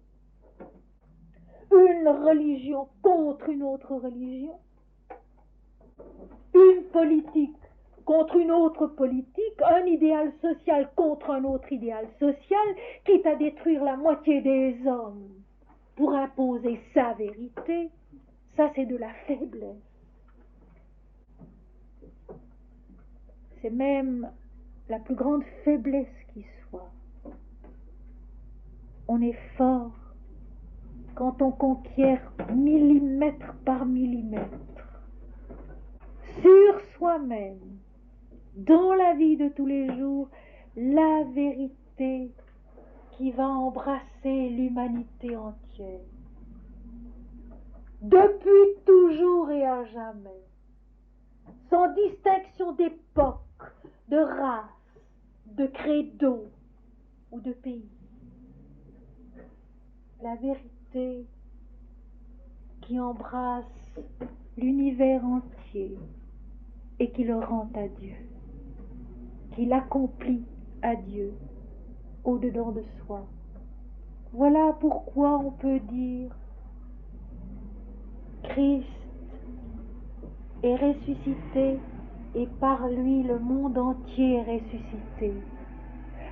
une religion contre une autre religion, une politique contre une autre politique, un idéal social contre un autre idéal social, quitte à détruire la moitié des hommes pour imposer sa vérité, ça c'est de la faiblesse. C'est même la plus grande faiblesse qui soit. On est fort quand on conquiert millimètre par millimètre sur soi-même, dans la vie de tous les jours, la vérité qui va embrasser l'humanité entière, depuis toujours et à jamais, sans distinction d'époque, de race, de credo ou de pays. La vérité qui embrasse l'univers entier et qui le rend à Dieu, qui l'accomplit à Dieu au-dedans de soi. Voilà pourquoi on peut dire Christ est ressuscité et par lui le monde entier est ressuscité.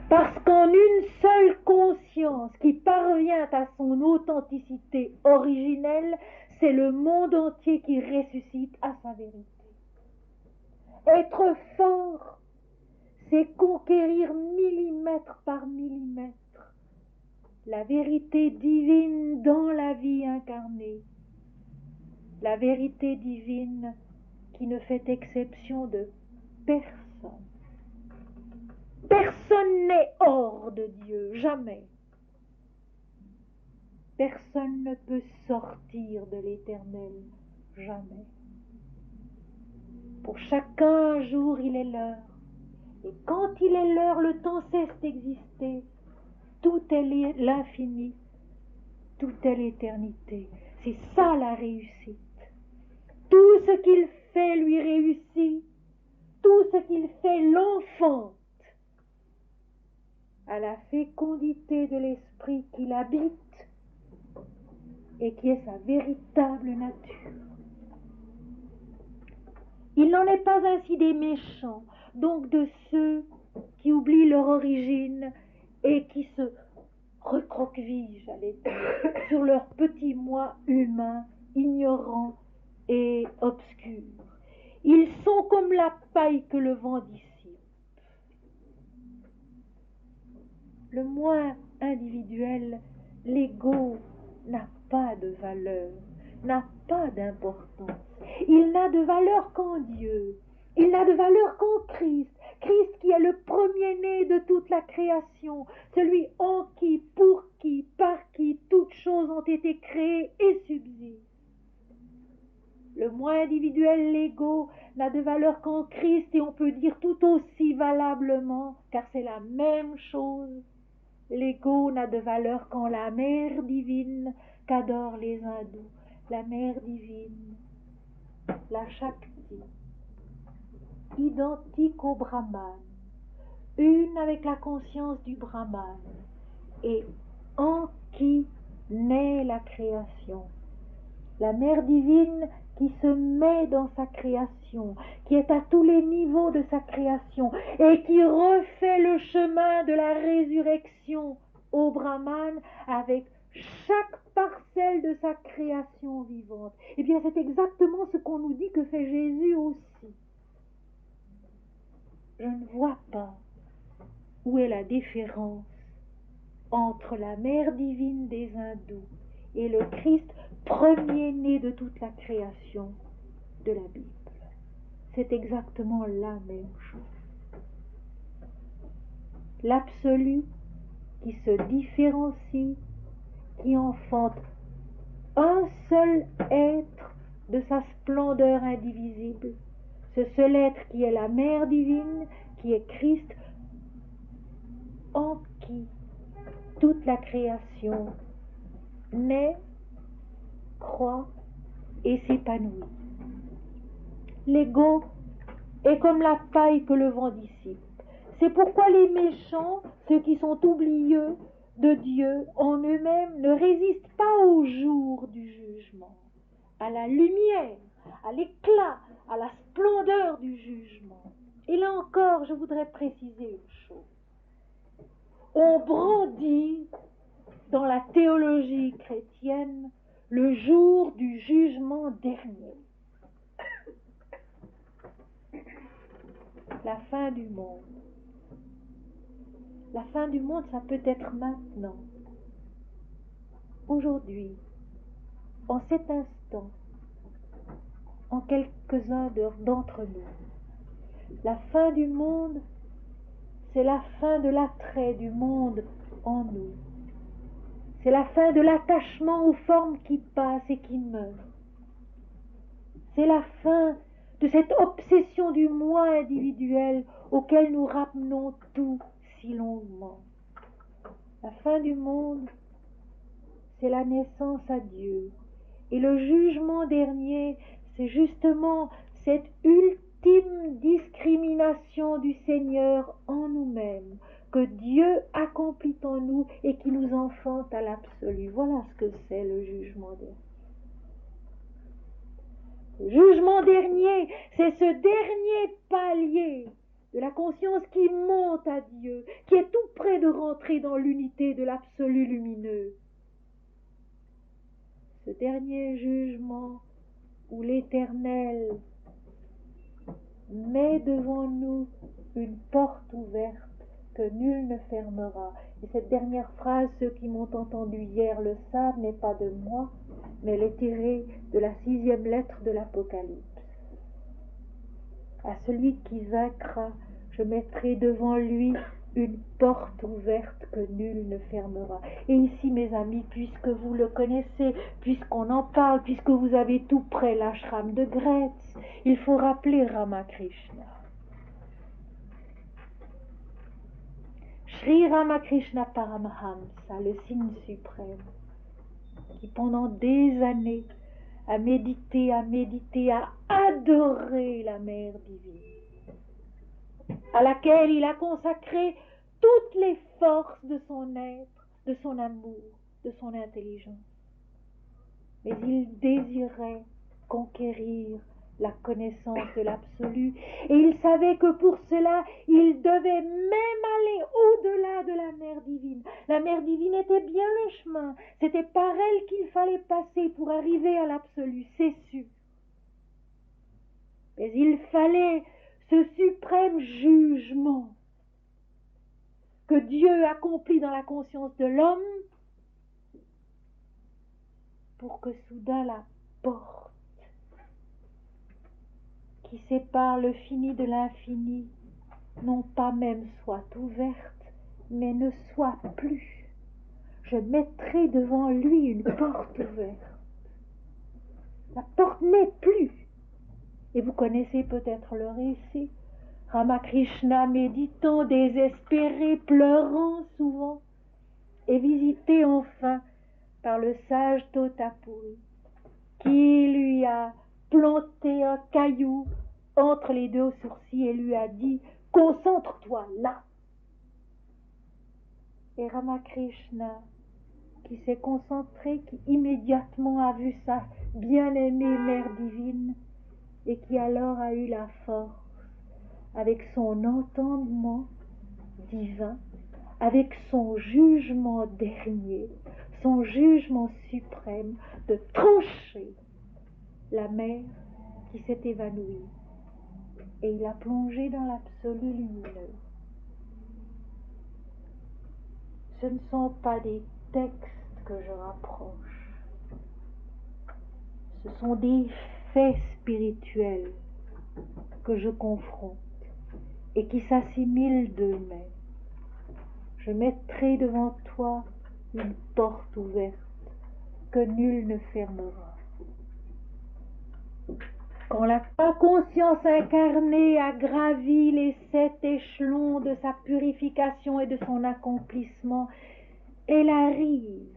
Parce qu'en une seule conscience qui parvient à son authenticité originelle, c'est le monde entier qui ressuscite à sa vérité. Être fort, c'est conquérir millimètre par millimètre la vérité divine dans la vie incarnée, la vérité divine qui ne fait exception de personne. Personne n'est hors de Dieu, jamais. Personne ne peut sortir de l'Éternel, jamais. Pour chacun, un jour, il est l'heure. Et quand il est l'heure, le temps cesse d'exister. Tout est l'infini, tout est l'éternité. C'est ça la réussite. Tout ce qu'il fait lui réussit. Tout ce qu'il fait l'enfante à la fécondité de l'esprit qui l'habite et qui est sa véritable nature. Il n'en est pas ainsi des méchants, donc de ceux qui oublient leur origine et qui se recroquevillent, j'allais dire, sur leur petit moi humain, ignorant et obscur. Ils sont comme la paille que le vent dissipe. Le moi individuel, l'ego, n'a pas de valeur, n'a pas d'importance. Il n'a de valeur qu'en Dieu. Il n'a de valeur qu'en Christ. Christ qui est le premier-né de toute la création, celui en qui, pour qui, par qui toutes choses ont été créées et subsistent. Le moi individuel, l'ego, n'a de valeur qu'en Christ et on peut dire tout aussi valablement, car c'est la même chose. L'ego n'a de valeur qu'en la mère divine qu'adorent les hindous, la mère divine, la Shakti, identique au Brahman, une avec la conscience du Brahman, et en qui naît la création. La mère divine qui se met dans sa création, qui est à tous les niveaux de sa création et qui refait le chemin de la résurrection au Brahman avec chaque parcelle de sa création vivante. Eh bien, c'est exactement ce qu'on nous dit que fait Jésus aussi. Je ne vois pas où est la différence entre la mère divine des hindous et le Christ premier-né de toute la création de la Bible. C'est exactement la même chose. L'absolu qui se différencie, qui enfante un seul être de sa splendeur indivisible, ce seul être qui est la mère divine, qui est Christ, en qui toute la création naît, croît et s'épanouit. L'ego est comme la paille que le vent dissipe. C'est pourquoi les méchants, ceux qui sont oublieux de Dieu en eux-mêmes, ne résistent pas au jour du jugement, à la lumière, à l'éclat, à la splendeur du jugement. Et là encore, je voudrais préciser une chose. On brandit dans la théologie chrétienne le jour du jugement dernier. La fin du monde. La fin du monde, ça peut être maintenant. Aujourd'hui, en cet instant, en quelques-uns d'entre nous. La fin du monde, c'est la fin de l'attrait du monde en nous. C'est la fin de l'attachement aux formes qui passent et qui meurent. C'est la fin de cette obsession du moi individuel auquel nous ramenons tout si longuement. La fin du monde, c'est la naissance à Dieu. Et le jugement dernier, c'est justement cette ultime discrimination du Seigneur en nous-mêmes, que Dieu accomplit en nous et qui nous enfante à l'absolu. Voilà ce que c'est le jugement dernier. Le jugement dernier, c'est ce dernier palier de la conscience qui monte à Dieu, qui est tout près de rentrer dans l'unité de l'absolu lumineux. Ce dernier jugement où l'Éternel met devant nous une porte ouverte que nul ne fermera. Et cette dernière phrase, ceux qui m'ont entendu hier le savent, n'est pas de moi, mais elle est tirée de la 6e lettre de l'Apocalypse. À celui qui vaincra, je mettrai devant lui une porte ouverte que nul ne fermera. Et ici, mes amis, puisque vous le connaissez, puisqu'on en parle, puisque vous avez tout près l'ashram de Gretz, il faut rappeler Ramakrishna. Sri Ramakrishna Paramahamsa, le signe suprême, qui pendant des années a médité, a adoré la mère divine, à laquelle il a consacré toutes les forces de son être, de son amour, de son intelligence. Mais il désirait conquérir la connaissance de l'absolu, et il savait que pour cela, il devait même aller au-delà de la mère divine. La mère divine était bien le chemin, c'était par elle qu'il fallait passer pour arriver à l'absolu, c'est sûr. Mais il fallait ce suprême jugement que Dieu accomplit dans la conscience de l'homme pour que soudain la porte qui sépare le fini de l'infini, non pas même soit ouverte, mais ne soit plus. Je mettrai devant lui une porte ouverte. La porte n'est plus. Et vous connaissez peut-être le récit. Ramakrishna méditant, désespéré, pleurant souvent, est visité enfin par le sage Totapuri, qui lui a planté un caillou entre les deux sourcils et lui a dit « Concentre-toi là !» Et Ramakrishna, qui s'est concentré, qui immédiatement a vu sa bien-aimée mère divine et qui alors a eu la force, avec son entendement divin, avec son jugement dernier, son jugement suprême, de trancher la mer qui s'est évanouie. Et il a plongé dans l'absolu lumineux. Ce ne sont pas des textes que je rapproche, ce sont des faits spirituels que je confronte et qui s'assimilent d'eux-mêmes. Je mettrai devant toi une porte ouverte que nul ne fermera. Quand la conscience incarnée a gravi les 7 échelons de sa purification et de son accomplissement, elle arrive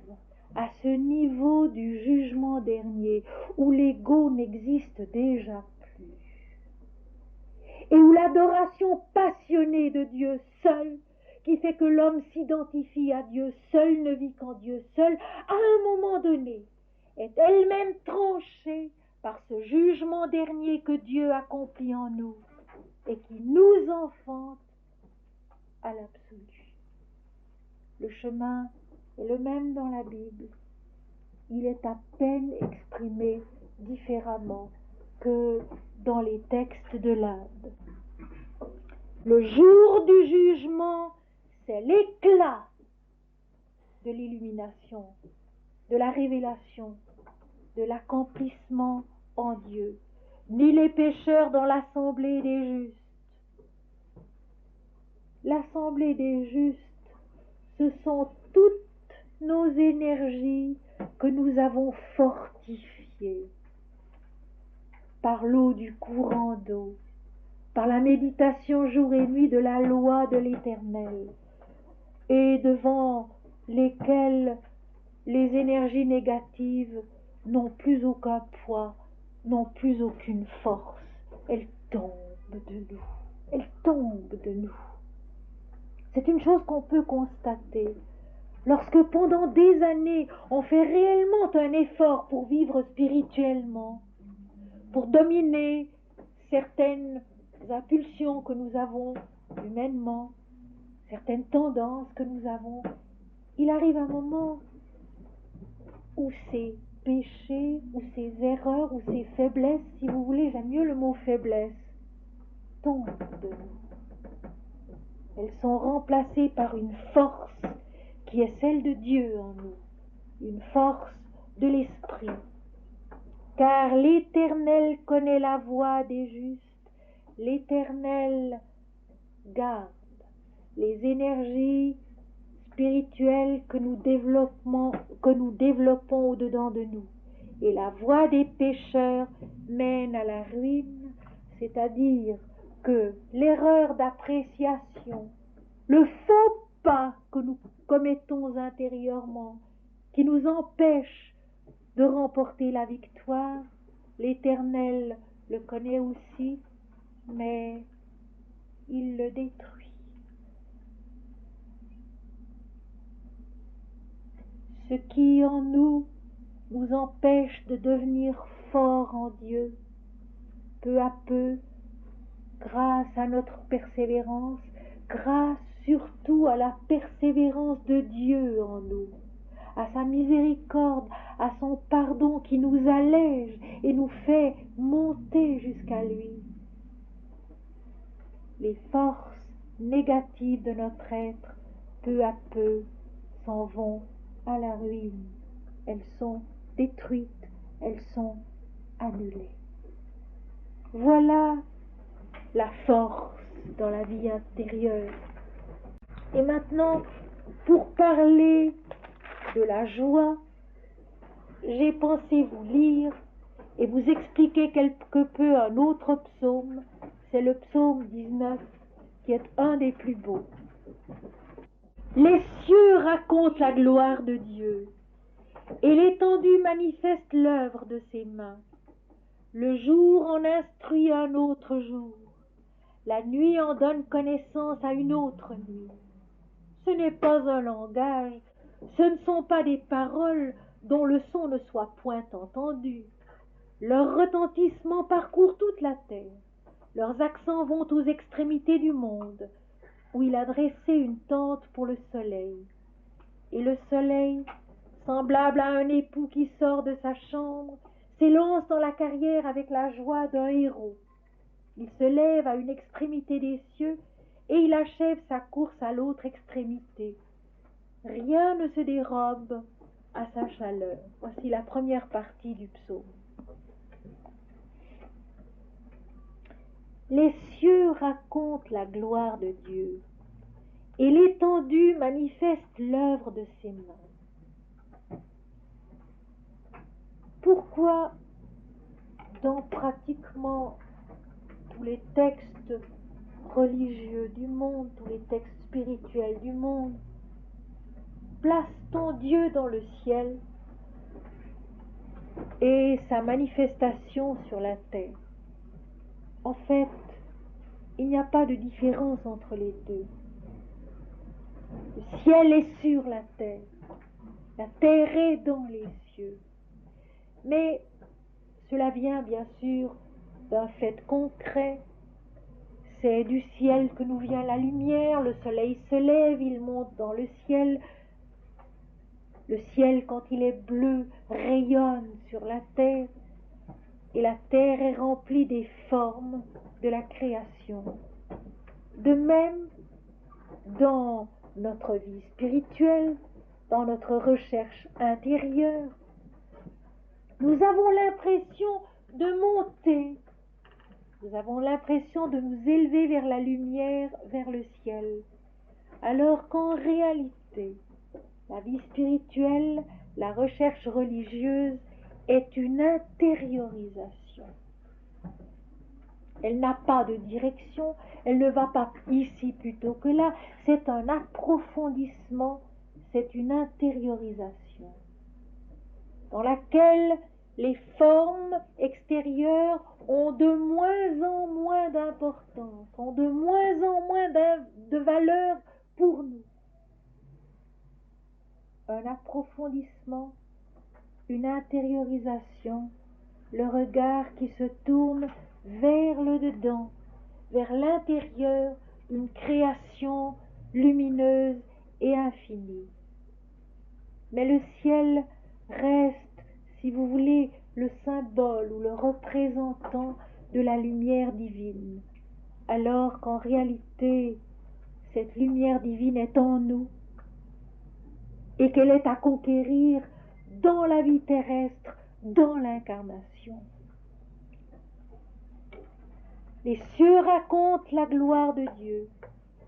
à ce niveau du jugement dernier où l'ego n'existe déjà plus et où l'adoration passionnée de Dieu seul, qui fait que l'homme s'identifie à Dieu seul, ne vit qu'en Dieu seul, à un moment donné, est elle-même tranchée par ce jugement dernier que Dieu accomplit en nous et qui nous enfante à l'absolu. Le chemin est le même dans la Bible. Il est à peine exprimé différemment que dans les textes de l'Inde. Le jour du jugement, c'est l'éclat de l'illumination, de la révélation, de l'accomplissement en Dieu. Ni les pécheurs dans l'assemblée des justes. L'assemblée des justes, ce sont toutes nos énergies que nous avons fortifiées par l'eau du courant d'eau, par la méditation jour et nuit de la loi de l'Éternel, et devant lesquelles les énergies négatives n'ont plus aucun poids, n'ont plus aucune force. Elles tombent de nous. Elles tombent de nous. C'est une chose qu'on peut constater. Lorsque pendant des années, on fait réellement un effort pour vivre spirituellement, pour dominer certaines impulsions que nous avons humainement, certaines tendances que nous avons, il arrive un moment où ces péchés, ou ces erreurs, ou ces faiblesses, si vous voulez, j'aime mieux le mot faiblesse, tombent de nous. Elles sont remplacées par une force qui est celle de Dieu en nous, une force de l'esprit. Car l'Éternel connaît la voie des justes, l'Éternel garde les énergies spirituelles que nous développons au-dedans de nous. Et la voie des pécheurs mène à la ruine, c'est-à-dire que l'erreur d'appréciation, le faux pas que nous commettons intérieurement, qui nous empêche de remporter la victoire, l'Éternel le connaît aussi, mais il le détruit. Ce qui en nous empêche de devenir forts en Dieu, peu à peu, grâce à notre persévérance, grâce surtout à la persévérance de Dieu en nous, à sa miséricorde, à son pardon qui nous allège et nous fait monter jusqu'à lui. Les forces négatives de notre être, peu à peu, s'en vont à la ruine. Elles sont détruites, elles sont annulées. Voilà la force dans la vie intérieure. Et maintenant, pour parler de la joie, j'ai pensé vous lire et vous expliquer quelque peu un autre psaume. C'est le psaume 19 qui est un des plus beaux. Les cieux racontent la gloire de Dieu et l'étendue manifeste l'œuvre de ses mains. Le jour en instruit un autre jour, la nuit en donne connaissance à une autre nuit. Ce n'est pas un langage, ce ne sont pas des paroles dont le son ne soit point entendu. Leur retentissement parcourt toute la terre, leurs accents vont aux extrémités du monde, où il a dressé une tente pour le soleil. Et le soleil, semblable à un époux qui sort de sa chambre, s'élance dans la carrière avec la joie d'un héros. Il se lève à une extrémité des cieux et il achève sa course à l'autre extrémité. Rien ne se dérobe à sa chaleur. Voici la première partie du psaume. Les cieux racontent la gloire de Dieu et l'étendue manifeste l'œuvre de ses mains. Pourquoi dans pratiquement tous les textes religieux du monde, tous les textes spirituels du monde, place-t-on Dieu dans le ciel et sa manifestation sur la terre? En fait, il n'y a pas de différence entre les deux. Le ciel est sur la terre est dans les cieux. Mais Cela vient bien sûr d'un fait concret. C'est du ciel que nous vient la lumière, le soleil se lève, il monte dans le ciel. Le ciel, quand il est bleu, rayonne sur la terre, et la terre est remplie des formes de la création. De même, dans notre vie spirituelle, dans notre recherche intérieure, nous avons l'impression de monter, nous avons l'impression de nous élever vers la lumière, vers le ciel, alors qu'en réalité, la vie spirituelle, la recherche religieuse est une intériorisation. Elle n'a pas de direction, elle ne va pas ici plutôt que là, c'est un approfondissement, c'est une intériorisation dans laquelle les formes extérieures ont de moins en moins d'importance, ont de moins en moins de valeur pour nous. Un approfondissement, une intériorisation, le regard qui se tourne vers le dedans, vers l'intérieur, une création lumineuse et infinie. Mais le ciel reste, si vous voulez, le symbole ou le représentant de la lumière divine, alors qu'en réalité, cette lumière divine est en nous et qu'elle est à conquérir dans la vie terrestre, dans l'incarnation. Les cieux racontent la gloire de Dieu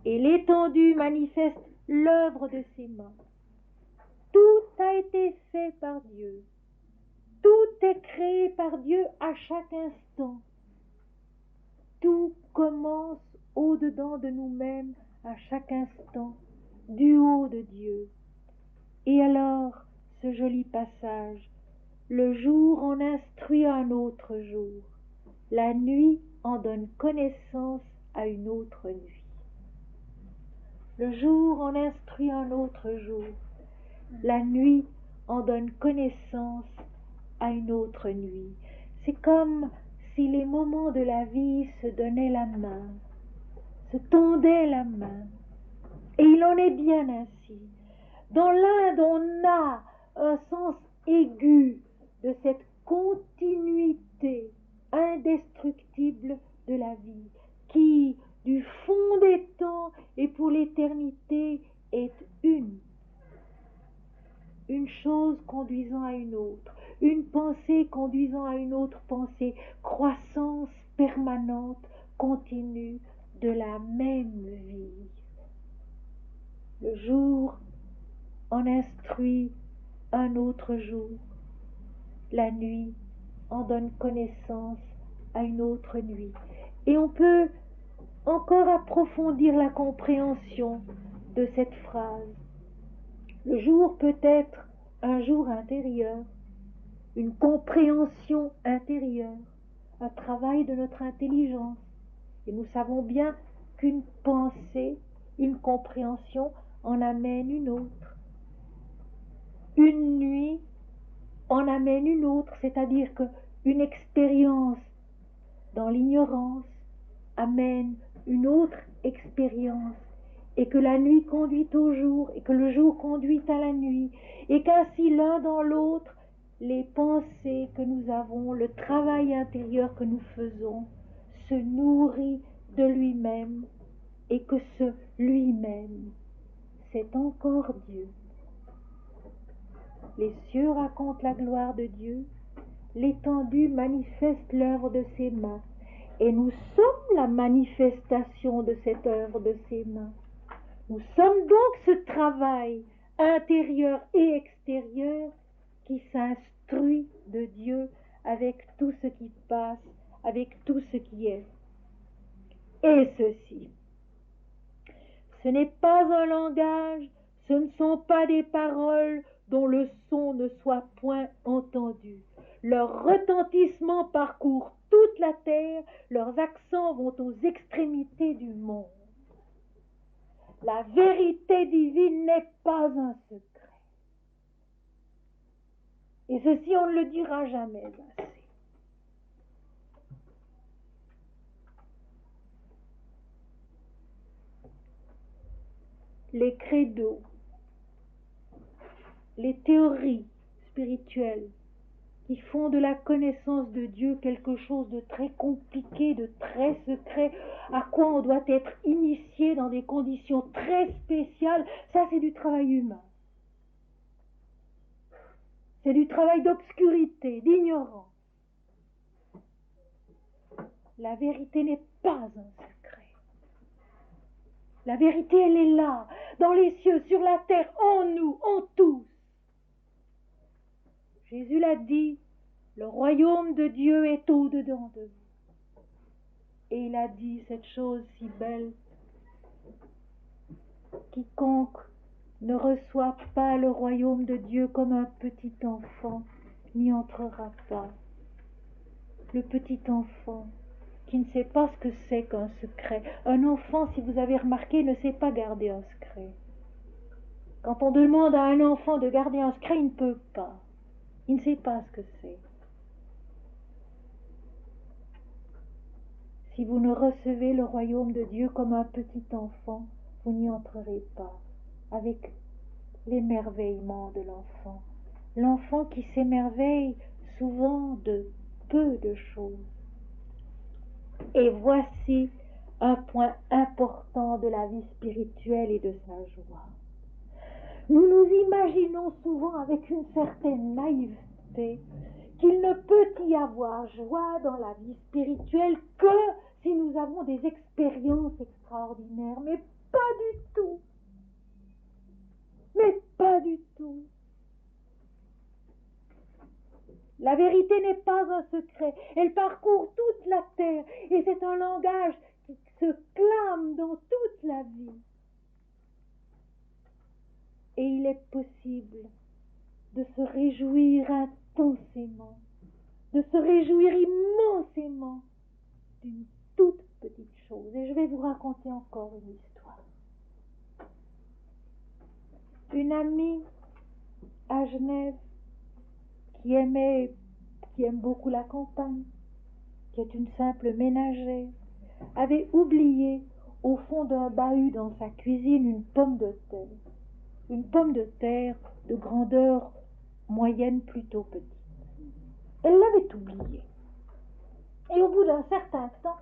et l'étendue manifeste l'œuvre de ses mains. Tout a été fait par Dieu. Tout est créé par Dieu à chaque instant. Tout commence au-dedans de nous-mêmes à chaque instant, du haut de Dieu. Et alors, ce joli passage, le jour en instruit un autre jour, la nuit en donne connaissance à une autre nuit. Le jour en instruit un autre jour, la nuit en donne connaissance à une autre nuit. C'est comme si les moments de la vie se donnaient la main, se tendaient la main. Et il en est bien ainsi. Dans l'Inde, on a un sens aigu de cette continuité indestructible de la vie, qui, du fond des temps et pour l'éternité, est une chose conduisant à une autre, une pensée conduisant à une autre pensée, croissance permanente, continue de la même vie. Le jour en instruit un autre jour, la nuit en donne connaissance à une autre nuit. Et on peut encore approfondir la compréhension de cette phrase. Le jour peut être un jour intérieur, une compréhension intérieure, un travail de notre intelligence. Et nous savons bien qu'une pensée, une compréhension en amène une autre. Une nuit en amène une autre, c'est-à-dire qu'une expérience dans l'ignorance amène une autre expérience, et que la nuit conduit au jour, et que le jour conduit à la nuit, et qu'ainsi l'un dans l'autre, les pensées que nous avons, le travail intérieur que nous faisons, se nourrit de lui-même, et que ce lui-même, c'est encore Dieu. Les cieux racontent la gloire de Dieu, l'étendue manifeste l'œuvre de ses mains, et nous sommes la manifestation de cette œuvre de ses mains. Nous sommes donc ce travail intérieur et extérieur qui s'instruit de Dieu avec tout ce qui passe, avec tout ce qui est. Et ceci, ce n'est pas un langage, ce ne sont pas des paroles dont le son ne soit point entendu. Leur retentissement parcourt toute la terre, leurs accents vont aux extrémités du monde. La vérité divine n'est pas un secret. Et ceci, on ne le dira jamais assez. les credos, les théories spirituelles qui font de la connaissance de Dieu quelque chose de très compliqué, de très secret, à quoi on doit être initié dans des conditions très spéciales, ça c'est du travail humain. C'est du travail d'obscurité, d'ignorance. La vérité n'est pas un secret. La vérité, elle est là, dans les cieux, sur la terre, en nous, en tous. Jésus l'a dit, le royaume de Dieu est au-dedans de vous. Et il a dit cette chose si belle, quiconque ne reçoit pas le royaume de Dieu comme un petit enfant n'y entrera pas. Le petit enfant qui ne sait pas ce que c'est qu'un secret. Un enfant, si vous avez remarqué, ne sait pas garder un secret. Quand on demande à un enfant de garder un secret, il ne peut pas. Il ne sait pas ce que c'est. Si vous ne recevez le royaume de Dieu comme un petit enfant, vous n'y entrerez pas avec l'émerveillement de l'enfant. L'enfant qui s'émerveille souvent de peu de choses. Et voici un point important de la vie spirituelle et de sa joie. Nous nous imaginons souvent avec une certaine naïveté qu'il ne peut y avoir joie dans la vie spirituelle que si nous avons des expériences extraordinaires, mais pas du tout. Mais pas du tout. La vérité n'est pas un secret, elle parcourt toute la terre et c'est un langage qui se clame dans toute la vie. Et il est possible de se réjouir intensément, de se réjouir immensément d'une toute petite chose. Et je vais vous raconter encore une histoire. Une amie à Genève qui aime beaucoup la campagne, qui est une simple ménagère, avait oublié au fond d'un bahut dans sa cuisine une pomme de terre. Une pomme de terre de grandeur moyenne plutôt petite. Elle l'avait oubliée. Et au bout d'un certain temps,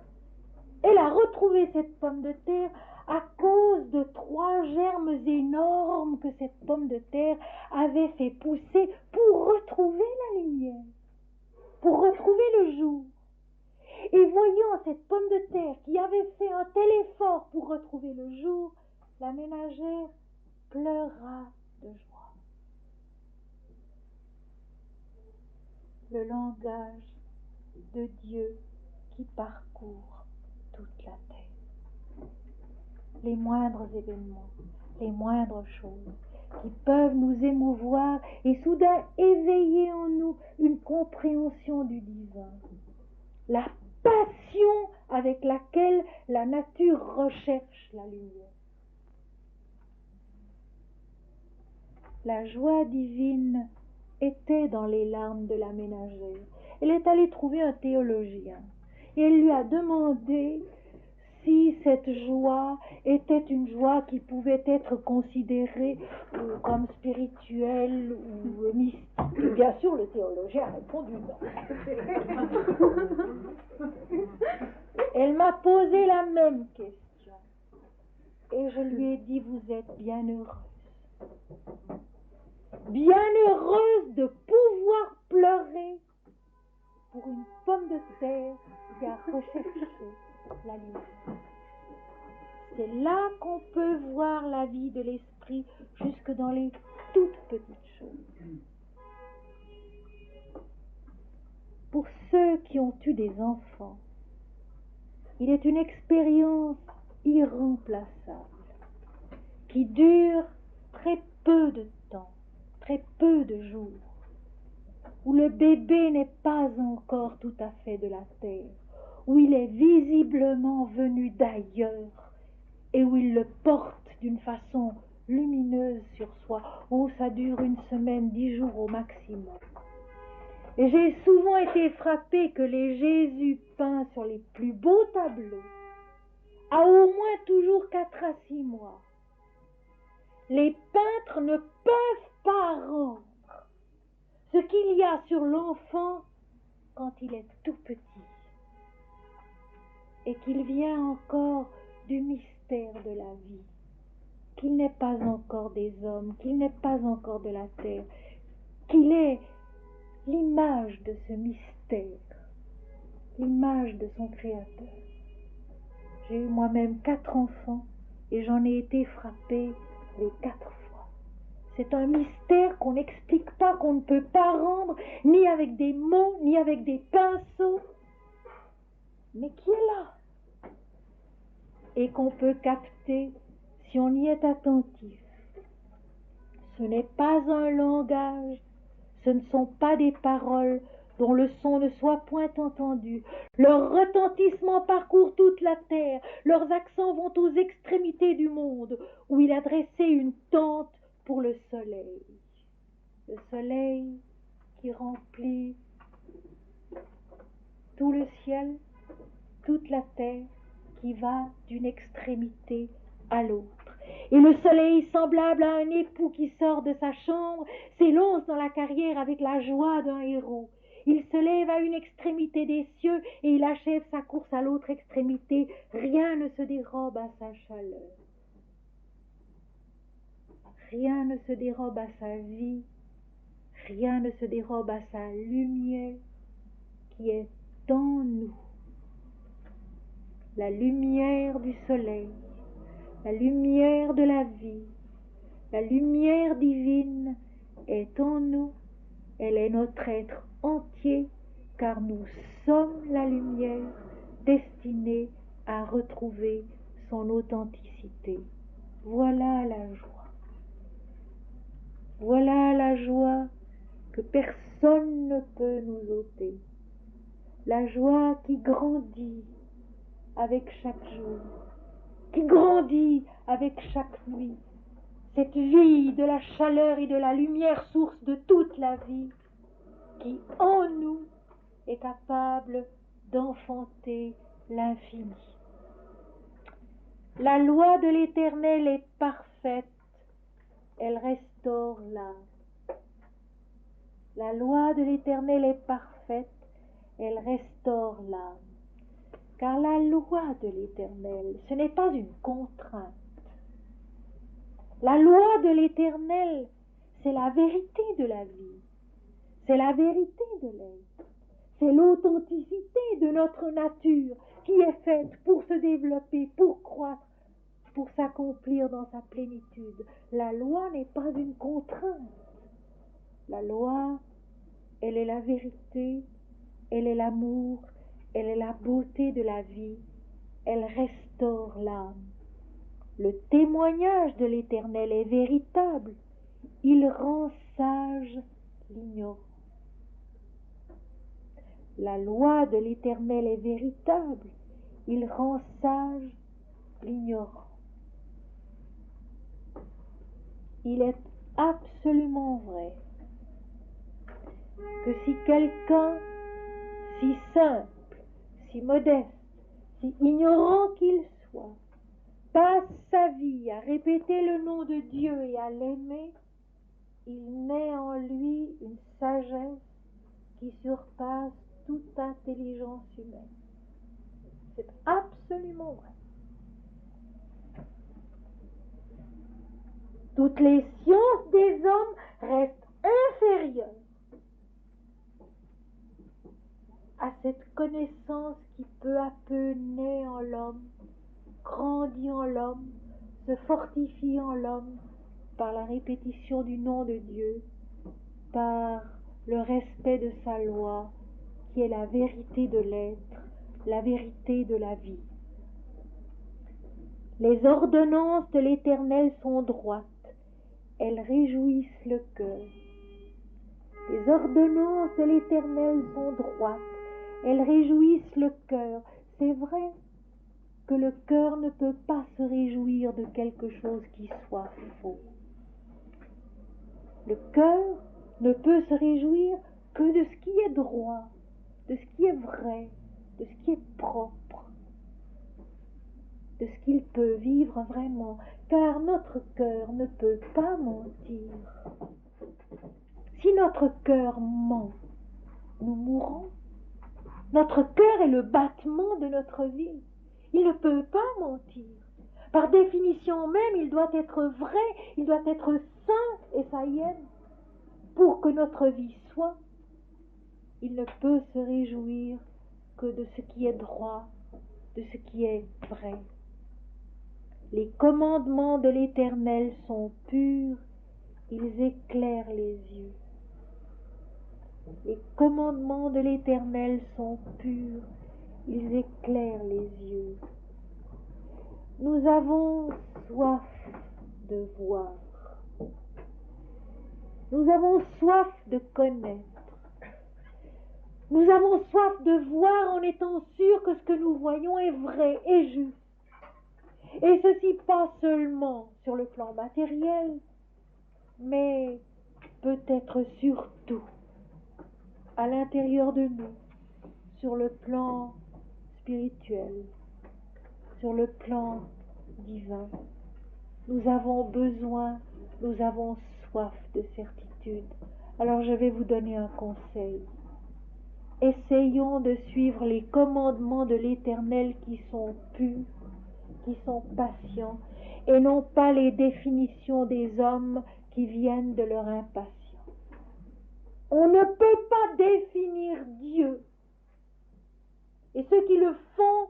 elle a retrouvé cette pomme de terre à cause de 3 germes énormes que cette pomme de terre avait fait pousser pour retrouver la lumière, pour retrouver le jour. Et voyant cette pomme de terre qui avait fait un tel effort pour retrouver le jour, la ménagère pleura de joie. Le langage de Dieu qui parcourt toute la terre. Les moindres événements, les moindres choses qui peuvent nous émouvoir et soudain éveiller en nous une compréhension du divin. La passion avec laquelle la nature recherche la lumière. La joie divine était dans les larmes de la ménagère. Elle est allée trouver un théologien et elle lui a demandé si cette joie était une joie qui pouvait être considérée comme spirituelle ou mystique. Et bien sûr, le théologien a répondu non. Elle m'a posé la même question et je lui ai dit, vous êtes bien heureuse. Bien heureuse de pouvoir pleurer pour une pomme de terre qui a recherché la lumière. C'est là qu'on peut voir la vie de l'esprit jusque dans les toutes petites choses. Pour ceux qui ont eu des enfants, il est une expérience irremplaçable qui dure très peu de temps, très peu de jours, où le bébé n'est pas encore tout à fait de la terre, où il est visiblement venu d'ailleurs et où il le porte d'une façon lumineuse sur soi. Oh, ça dure 1 semaine, 10 jours au maximum. Et j'ai souvent été frappée que les Jésus peints sur les plus beaux tableaux a au moins toujours 4 à 6 mois. Les peintres ne peuvent pas rendre ce qu'il y a sur l'enfant quand il est tout petit et qu'il vient encore du mystère de la vie, qu'il n'est pas encore des hommes, qu'il n'est pas encore de la terre, qu'il est l'image de ce mystère, l'image de son Créateur. J'ai eu moi-même 4 enfants et j'en ai été frappée les 4 fois. C'est un mystère qu'on n'explique pas, qu'on ne peut pas rendre, ni avec des mots, ni avec des pinceaux, mais qui est là et qu'on peut capter si on y est attentif. Ce n'est pas un langage, ce ne sont pas des paroles dont le son ne soit point entendu. Leur retentissement parcourt toute la terre, leurs accents vont aux extrémités du monde, où il a dressé une tente pour le soleil qui remplit tout le ciel, toute la terre, qui va d'une extrémité à l'autre. Et le soleil, semblable à un époux qui sort de sa chambre, s'élance dans la carrière avec la joie d'un héros. Il se lève à une extrémité des cieux et il achève sa course à l'autre extrémité. Rien ne se dérobe à sa chaleur. Rien ne se dérobe à sa vie. Rien ne se dérobe à sa lumière qui est en nous. La lumière du soleil, la lumière de la vie, la lumière divine est en nous. Elle est notre être entier, car nous sommes la lumière destinée à retrouver son authenticité. Voilà la joie. Voilà la joie que personne ne peut nous ôter. La joie qui grandit avec chaque jour, qui grandit avec chaque nuit. Cette vie de la chaleur et de la lumière, source de toute la vie, qui en nous est capable d'enfanter l'infini. La loi de l'Éternel est parfaite, elle restaure l'âme. La loi de l'Éternel est parfaite, elle restaure l'âme. Car la loi de l'Éternel, ce n'est pas une contrainte. La loi de l'Éternel, c'est la vérité de la vie. C'est la vérité de l'être. C'est l'authenticité de notre nature qui est faite pour se développer, pour croître, pour s'accomplir dans sa plénitude. La loi n'est pas une contrainte. La loi, elle est la vérité, elle est l'amour, elle est la beauté de la vie, elle restaure l'âme. Le témoignage de l'Éternel est véritable, il rend sage l'ignorant. La loi de l'Éternel est véritable, il rend sage l'ignorant. Il est absolument vrai que si quelqu'un si simple, si modeste, si ignorant qu'il soit, passe sa vie à répéter le nom de Dieu et à l'aimer, il naît en lui une sagesse qui surpasse toute intelligence humaine. C'est absolument vrai. Toutes les sciences des hommes restent inférieures à cette connaissance qui peu à peu naît en l'homme, grandit en l'homme, se fortifie en l'homme par la répétition du nom de Dieu, par le respect de sa loi, qui est la vérité de l'être, la vérité de la vie. Les ordonnances de l'Éternel sont droites, elles réjouissent le cœur. Les ordonnances de l'Éternel sont droites, elles réjouissent le cœur. C'est vrai que le cœur ne peut pas se réjouir de quelque chose qui soit faux. Le cœur ne peut se réjouir que de ce qui est droit, de ce qui est vrai, de ce qui est propre, de ce qu'il peut vivre vraiment. car notre cœur ne peut pas mentir. Si notre cœur ment, nous mourrons. Notre cœur est le battement de notre vie. Il ne peut pas mentir. Par définition même, il doit être vrai, il doit être saint et saillant. Pour que notre vie soit, il ne peut se réjouir que de ce qui est droit, de ce qui est vrai. Les commandements de l'Éternel sont purs, ils éclairent les yeux. Les commandements de l'Éternel sont purs, ils éclairent les yeux. Nous avons soif de voir. Nous avons soif de connaître. Nous avons soif de voir en étant sûrs que ce que nous voyons est vrai et juste. Et ceci pas seulement sur le plan matériel, mais peut-être surtout à l'intérieur de nous, sur le plan spirituel, sur le plan divin. Nous avons besoin, nous avons soif de certitude. Alors je vais vous donner un conseil. Essayons de suivre les commandements de l'Éternel qui sont purs, qui sont patients, et non pas les définitions des hommes qui viennent de leur impatience. On ne peut pas définir Dieu. Et ceux qui le font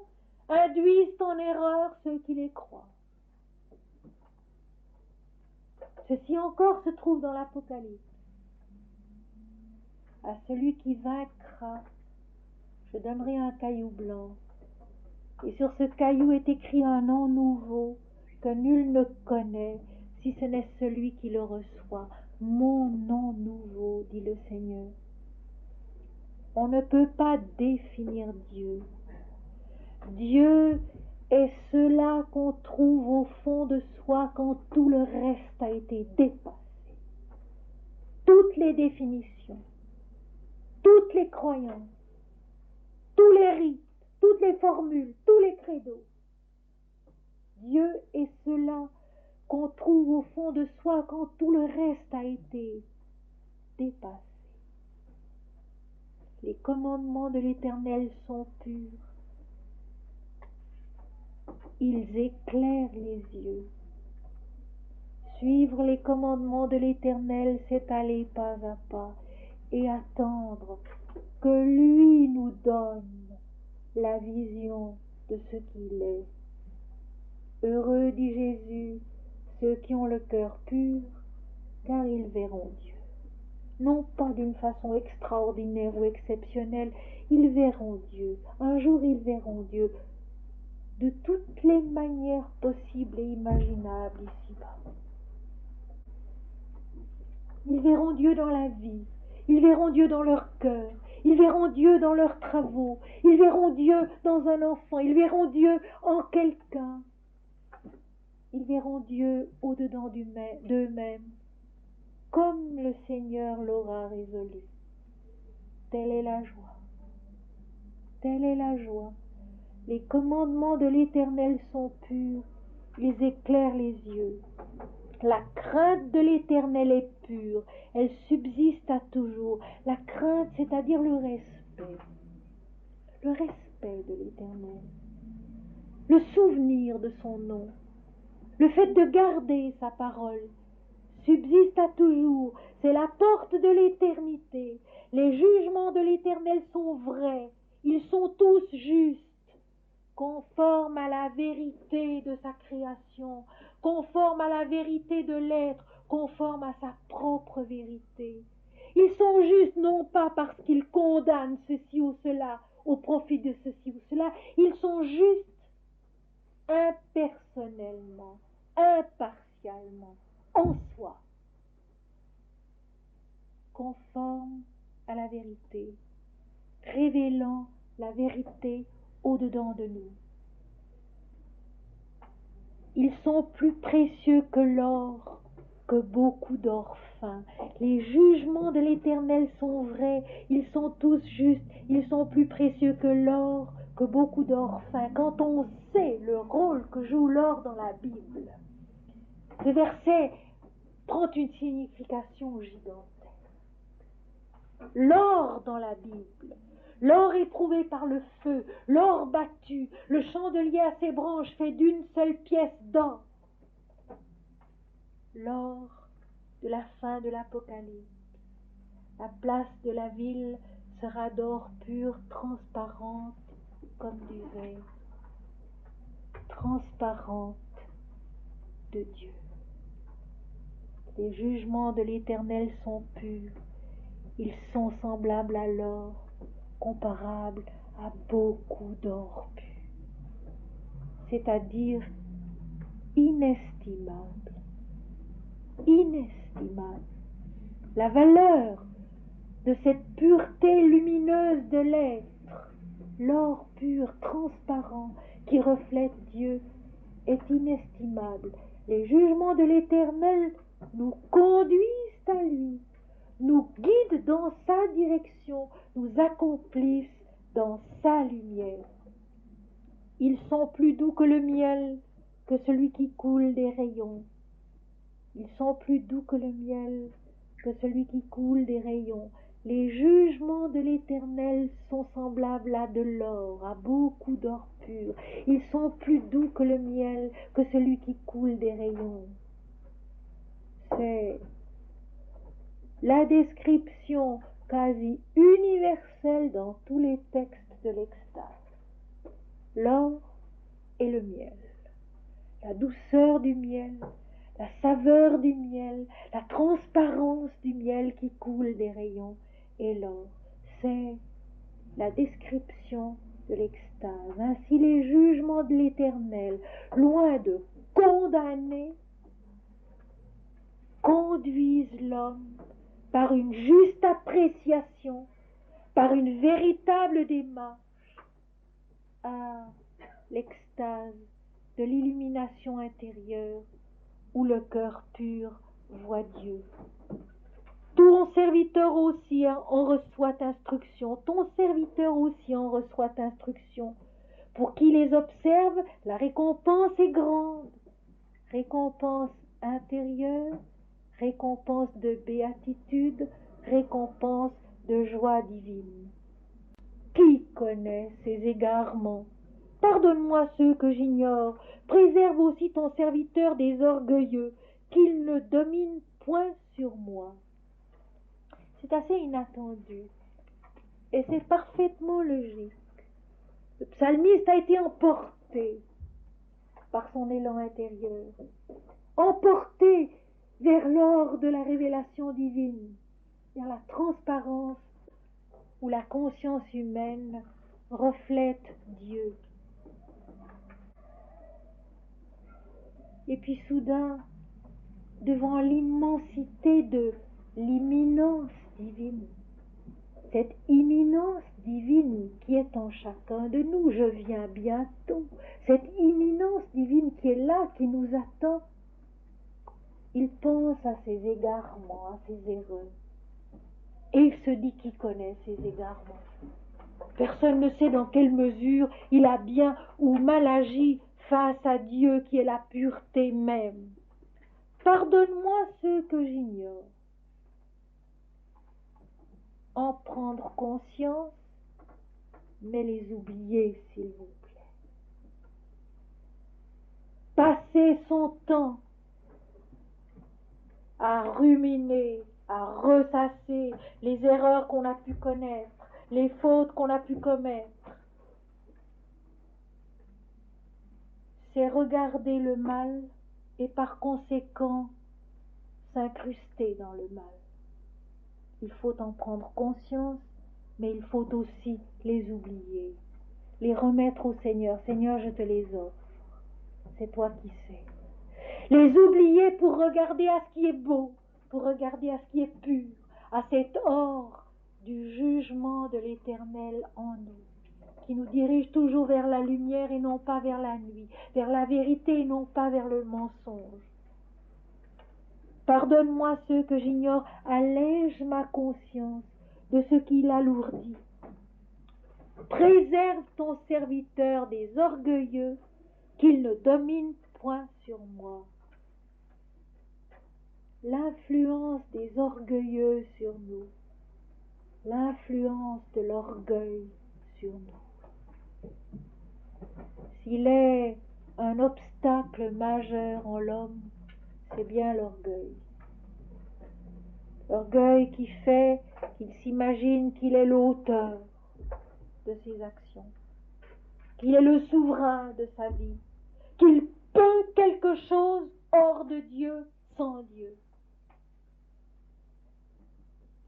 induisent en erreur ceux qui les croient. Ceci encore se trouve dans l'Apocalypse. À celui qui vaincra, je donnerai un caillou blanc. Et sur ce caillou est écrit un nom nouveau que nul ne connaît, si ce n'est celui qui le reçoit. Mon nom nouveau, dit le Seigneur. On ne peut pas définir Dieu. Dieu est cela qu'on trouve au fond de soi quand tout le reste a été dépassé. Toutes les définitions, toutes les croyances, tous les rites, toutes les formules, tous les credos. Dieu est cela qu'on trouve au fond de soi quand tout le reste a été dépassé. Les commandements de l'Éternel sont purs. Ils éclairent les yeux. Suivre les commandements de l'Éternel, c'est aller pas à pas et attendre que lui nous donne la vision de ce qu'il est. Heureux, dit Jésus, ceux qui ont le cœur pur, car ils verront Dieu. Non pas d'une façon extraordinaire ou exceptionnelle, ils verront Dieu. Un jour, ils verront Dieu de toutes les manières possibles et imaginables ici-bas. Ils verront Dieu dans la vie, ils verront Dieu dans leur cœur, ils verront Dieu dans leurs travaux, ils verront Dieu dans un enfant, ils verront Dieu en quelqu'un. Ils verront Dieu au-dedans d'eux-mêmes, comme le Seigneur l'aura résolu. Telle est la joie. Telle est la joie. Les commandements de l'Éternel sont purs, ils éclairent les yeux. La crainte de l'Éternel est pure, elle subsiste à toujours. La crainte, c'est-à-dire le respect de l'Éternel, le souvenir de son nom, le fait de garder sa parole, subsiste à toujours. C'est la porte de l'éternité. Les jugements de l'Éternel sont vrais, ils sont tous justes, conformes à la vérité de sa création, conformes à la vérité de l'être, conformes à sa propre vérité. Ils sont justes non pas parce qu'ils condamnent ceci ou cela au profit de ceci ou cela, ils sont justes impersonnellement, impartialement, en soi, conformes à la vérité, révélant la vérité au-dedans de nous. Ils sont plus précieux que l'or, que beaucoup d'or fin. Les jugements de l'Éternel sont vrais, ils sont tous justes, ils sont plus précieux que l'or, que beaucoup d'or fin. Quand on sait le rôle que joue l'or dans la Bible, Ce verset prend une signification gigantesque. L'or dans la Bible, l'or éprouvé par le feu, l'or battu, le chandelier à ses branches fait d'une seule pièce d'or. L'or de la fin de l'Apocalypse. La place de la ville sera d'or pur, transparente comme du verre, transparente de Dieu. Les jugements de l'Éternel sont purs. Ils sont semblables à l'or, comparables à beaucoup d'or pur, c'est-à-dire inestimable. Inestimable. La valeur de cette pureté lumineuse de l'être, l'or pur, transparent, qui reflète Dieu, est inestimable. Les jugements de l'Éternel nous conduisent à lui, nous guident dans sa direction, nous accomplissent dans sa lumière. Ils sont plus doux que le miel, que celui qui coule des rayons. Ils sont plus doux que le miel, que celui qui coule des rayons. Les jugements de l'Éternel sont semblables à de l'or, à beaucoup d'or pur. Ils sont plus doux que le miel, que celui qui coule des rayons. C'est la description quasi universelle dans tous les textes de l'extase. L'or et le miel, la douceur du miel, la saveur du miel, la transparence du miel qui coule des rayons, et l'or, c'est la description de l'extase. Ainsi les jugements de l'Éternel, loin de condamner, conduisent l'homme par une juste appréciation, par une véritable démarche à l'extase de l'illumination intérieure où le cœur pur voit Dieu. Ton serviteur aussi en reçoit instruction, ton serviteur aussi en reçoit instruction. Pour qui les observe, la récompense est grande. Récompense intérieure, récompense de béatitude, récompense de joie divine. Qui connaît ces égarements? Pardonne-moi ceux que j'ignore, préserve aussi ton serviteur des orgueilleux, qu'il ne domine point sur moi. C'est assez inattendu, et c'est parfaitement logique. Le psalmiste a été emporté par son élan intérieur, emporté vers l'or de la révélation divine, vers la transparence où la conscience humaine reflète Dieu. Et puis soudain, devant l'immensité de l'imminence divine, cette imminence divine qui est en chacun de nous, je viens bientôt, cette imminence divine qui est là, qui nous attend, il pense à ses égarements, à ses erreurs, et il se dit qu'il connaît ses égarements. Personne ne sait dans quelle mesure il a bien ou mal agi face à Dieu qui est la pureté même. Pardonne-moi ceux que j'ignore. En prendre conscience, mais les oublier, s'il vous plaît. Passer son temps à ruminer, à ressasser les erreurs qu'on a pu connaître, les fautes qu'on a pu commettre. C'est regarder le mal et par conséquent s'incruster dans le mal. Il faut en prendre conscience, mais il faut aussi les oublier, les remettre au Seigneur. Seigneur, je te les offre. C'est toi qui sais. Les oublier pour regarder à ce qui est beau, pour regarder à ce qui est pur, à cet or du jugement de l'Éternel en nous, qui nous dirige toujours vers la lumière et non pas vers la nuit, vers la vérité et non pas vers le mensonge. Pardonne-moi ceux que j'ignore, allège ma conscience de ce qui l'alourdit. Préserve ton serviteur des orgueilleux, qu'il ne domine point sur moi. l'influence des orgueilleux sur nous, l'influence de l'orgueil sur nous. S'il est un obstacle majeur en l'homme, c'est bien l'orgueil. L'orgueil qui fait qu'il s'imagine qu'il est l'auteur de ses actions, qu'il est le souverain de sa vie, qu'il peut quelque chose hors de Dieu, sans Dieu.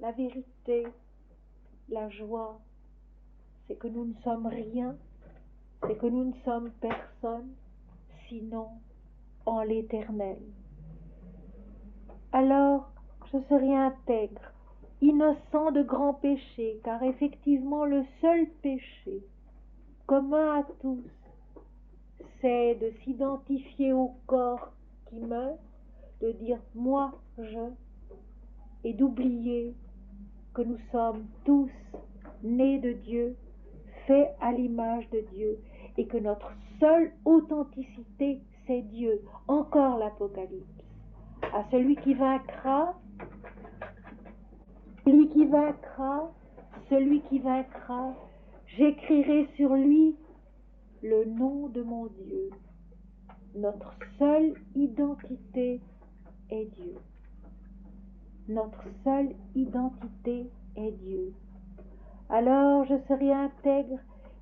La vérité, la joie, c'est que nous ne sommes rien, c'est que nous ne sommes personne, sinon en l'Éternel. Alors, je serai intègre, innocent de grands péchés, car effectivement le seul péché, commun à tous, c'est de s'identifier au corps qui meurt, de dire « moi, je », et d'oublier que nous sommes tous nés de Dieu, faits à l'image de Dieu, et que notre seule authenticité, c'est Dieu. Encore l'Apocalypse. À celui qui vaincra, celui qui vaincra, j'écrirai sur lui le nom de mon Dieu. Notre seule identité est Dieu. Notre seule identité est Dieu. Alors je serai intègre,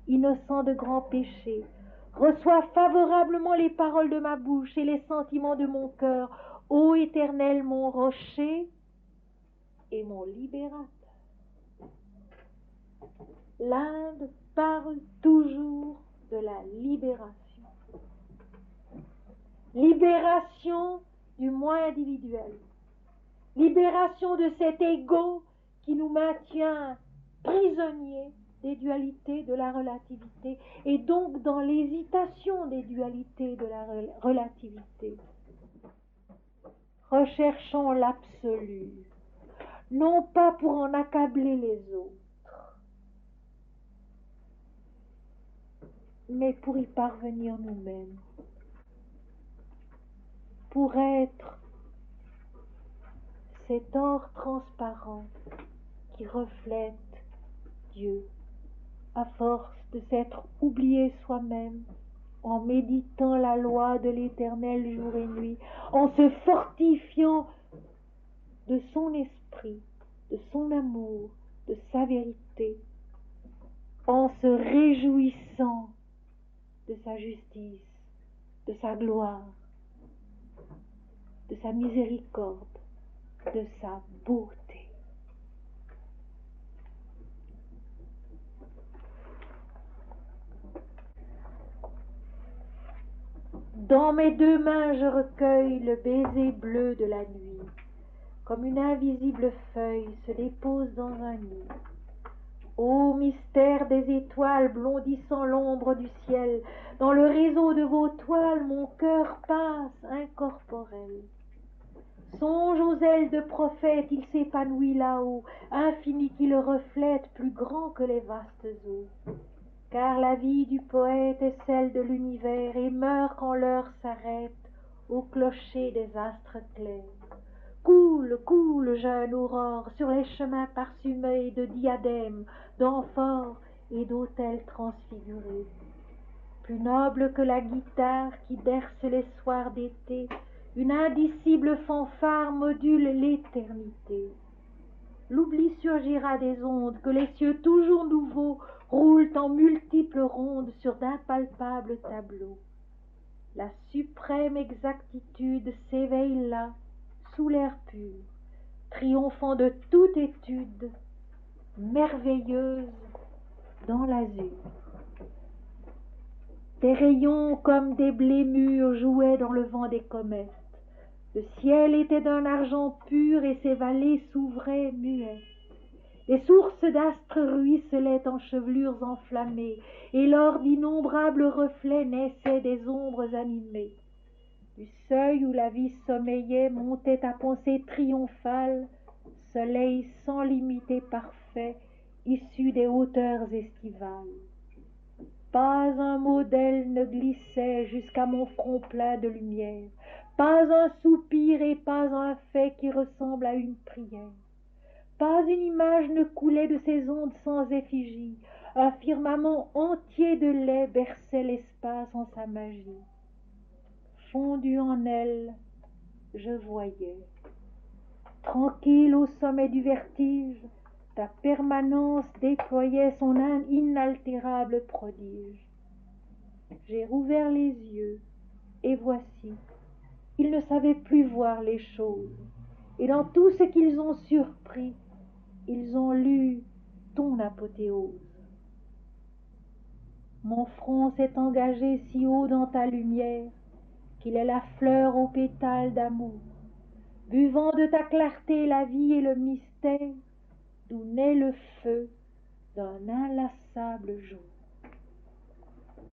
innocent de grands péchés. Reçois favorablement les paroles de ma bouche et les sentiments de mon cœur, ô Éternel, mon rocher et mon libérateur. L'Inde parle toujours de la libération. Libération du moi individuel. Libération de cet ego qui nous maintient prisonniers des dualités de la relativité et donc dans l'hésitation des dualités de la relativité. Recherchons l'absolu, non pas pour en accabler les autres, mais pour y parvenir nous-mêmes, pour être cet or transparent qui reflète Dieu, à force de s'être oublié soi-même, en méditant la loi de l'Éternel jour et nuit, en se fortifiant de son esprit, de son amour, de sa vérité, en se réjouissant de sa justice, de sa gloire, de sa miséricorde, de sa beauté. Dans mes deux mains je recueille le baiser bleu de la nuit, comme une invisible feuille se dépose dans un nid. Ô mystère des étoiles blondissant l'ombre du ciel, dans le réseau de vos toiles mon cœur passe incorporel. Songe aux ailes de prophète, il s'épanouit là-haut, infini qui le reflète, plus grand que les vastes eaux. Car la vie du poète est celle de l'univers et meurt quand l'heure s'arrête au clocher des astres clairs. Coule, coule, jeune aurore, sur les chemins parsemés de diadèmes, d'amphores et d'autels transfigurés. Plus noble que la guitare qui berce les soirs d'été, une indicible fanfare module l'éternité. L'oubli surgira des ondes que les cieux toujours nouveaux roulent en multiples rondes sur d'impalpables tableaux. La suprême exactitude s'éveille là, sous l'air pur, triomphant de toute étude, merveilleuse dans l'azur. Des rayons comme des blés mûrs jouaient dans le vent des comètes. Le ciel était d'un argent pur et ses vallées s'ouvraient muettes. Les sources d'astres ruisselaient en chevelures enflammées, et lors d'innombrables reflets naissaient des ombres animées. Du seuil où la vie sommeillait montait à pensée triomphale, soleil sans limite et parfait, issu des hauteurs estivales. Pas un mot d'elle ne glissait jusqu'à mon front plein de lumière, Pas un soupir et pas un fait qui ressemble à une prière. Pas une image ne coulait de ses ondes sans effigie. Un firmament entier de lait berçait l'espace en sa magie. Fondu en elle, je voyais, tranquille au sommet du vertige, ta permanence déployait son inaltérable prodige. J'ai rouvert les yeux, et voici, ils ne savaient plus voir les choses, et dans tout ce qu'ils ont surpris, ils ont lu ton apothéose. Mon front s'est engagé si haut dans ta lumière, qu'il est la fleur aux pétales d'amour, buvant de ta clarté la vie et le mystère, d'où naît le feu d'un inlassable jour.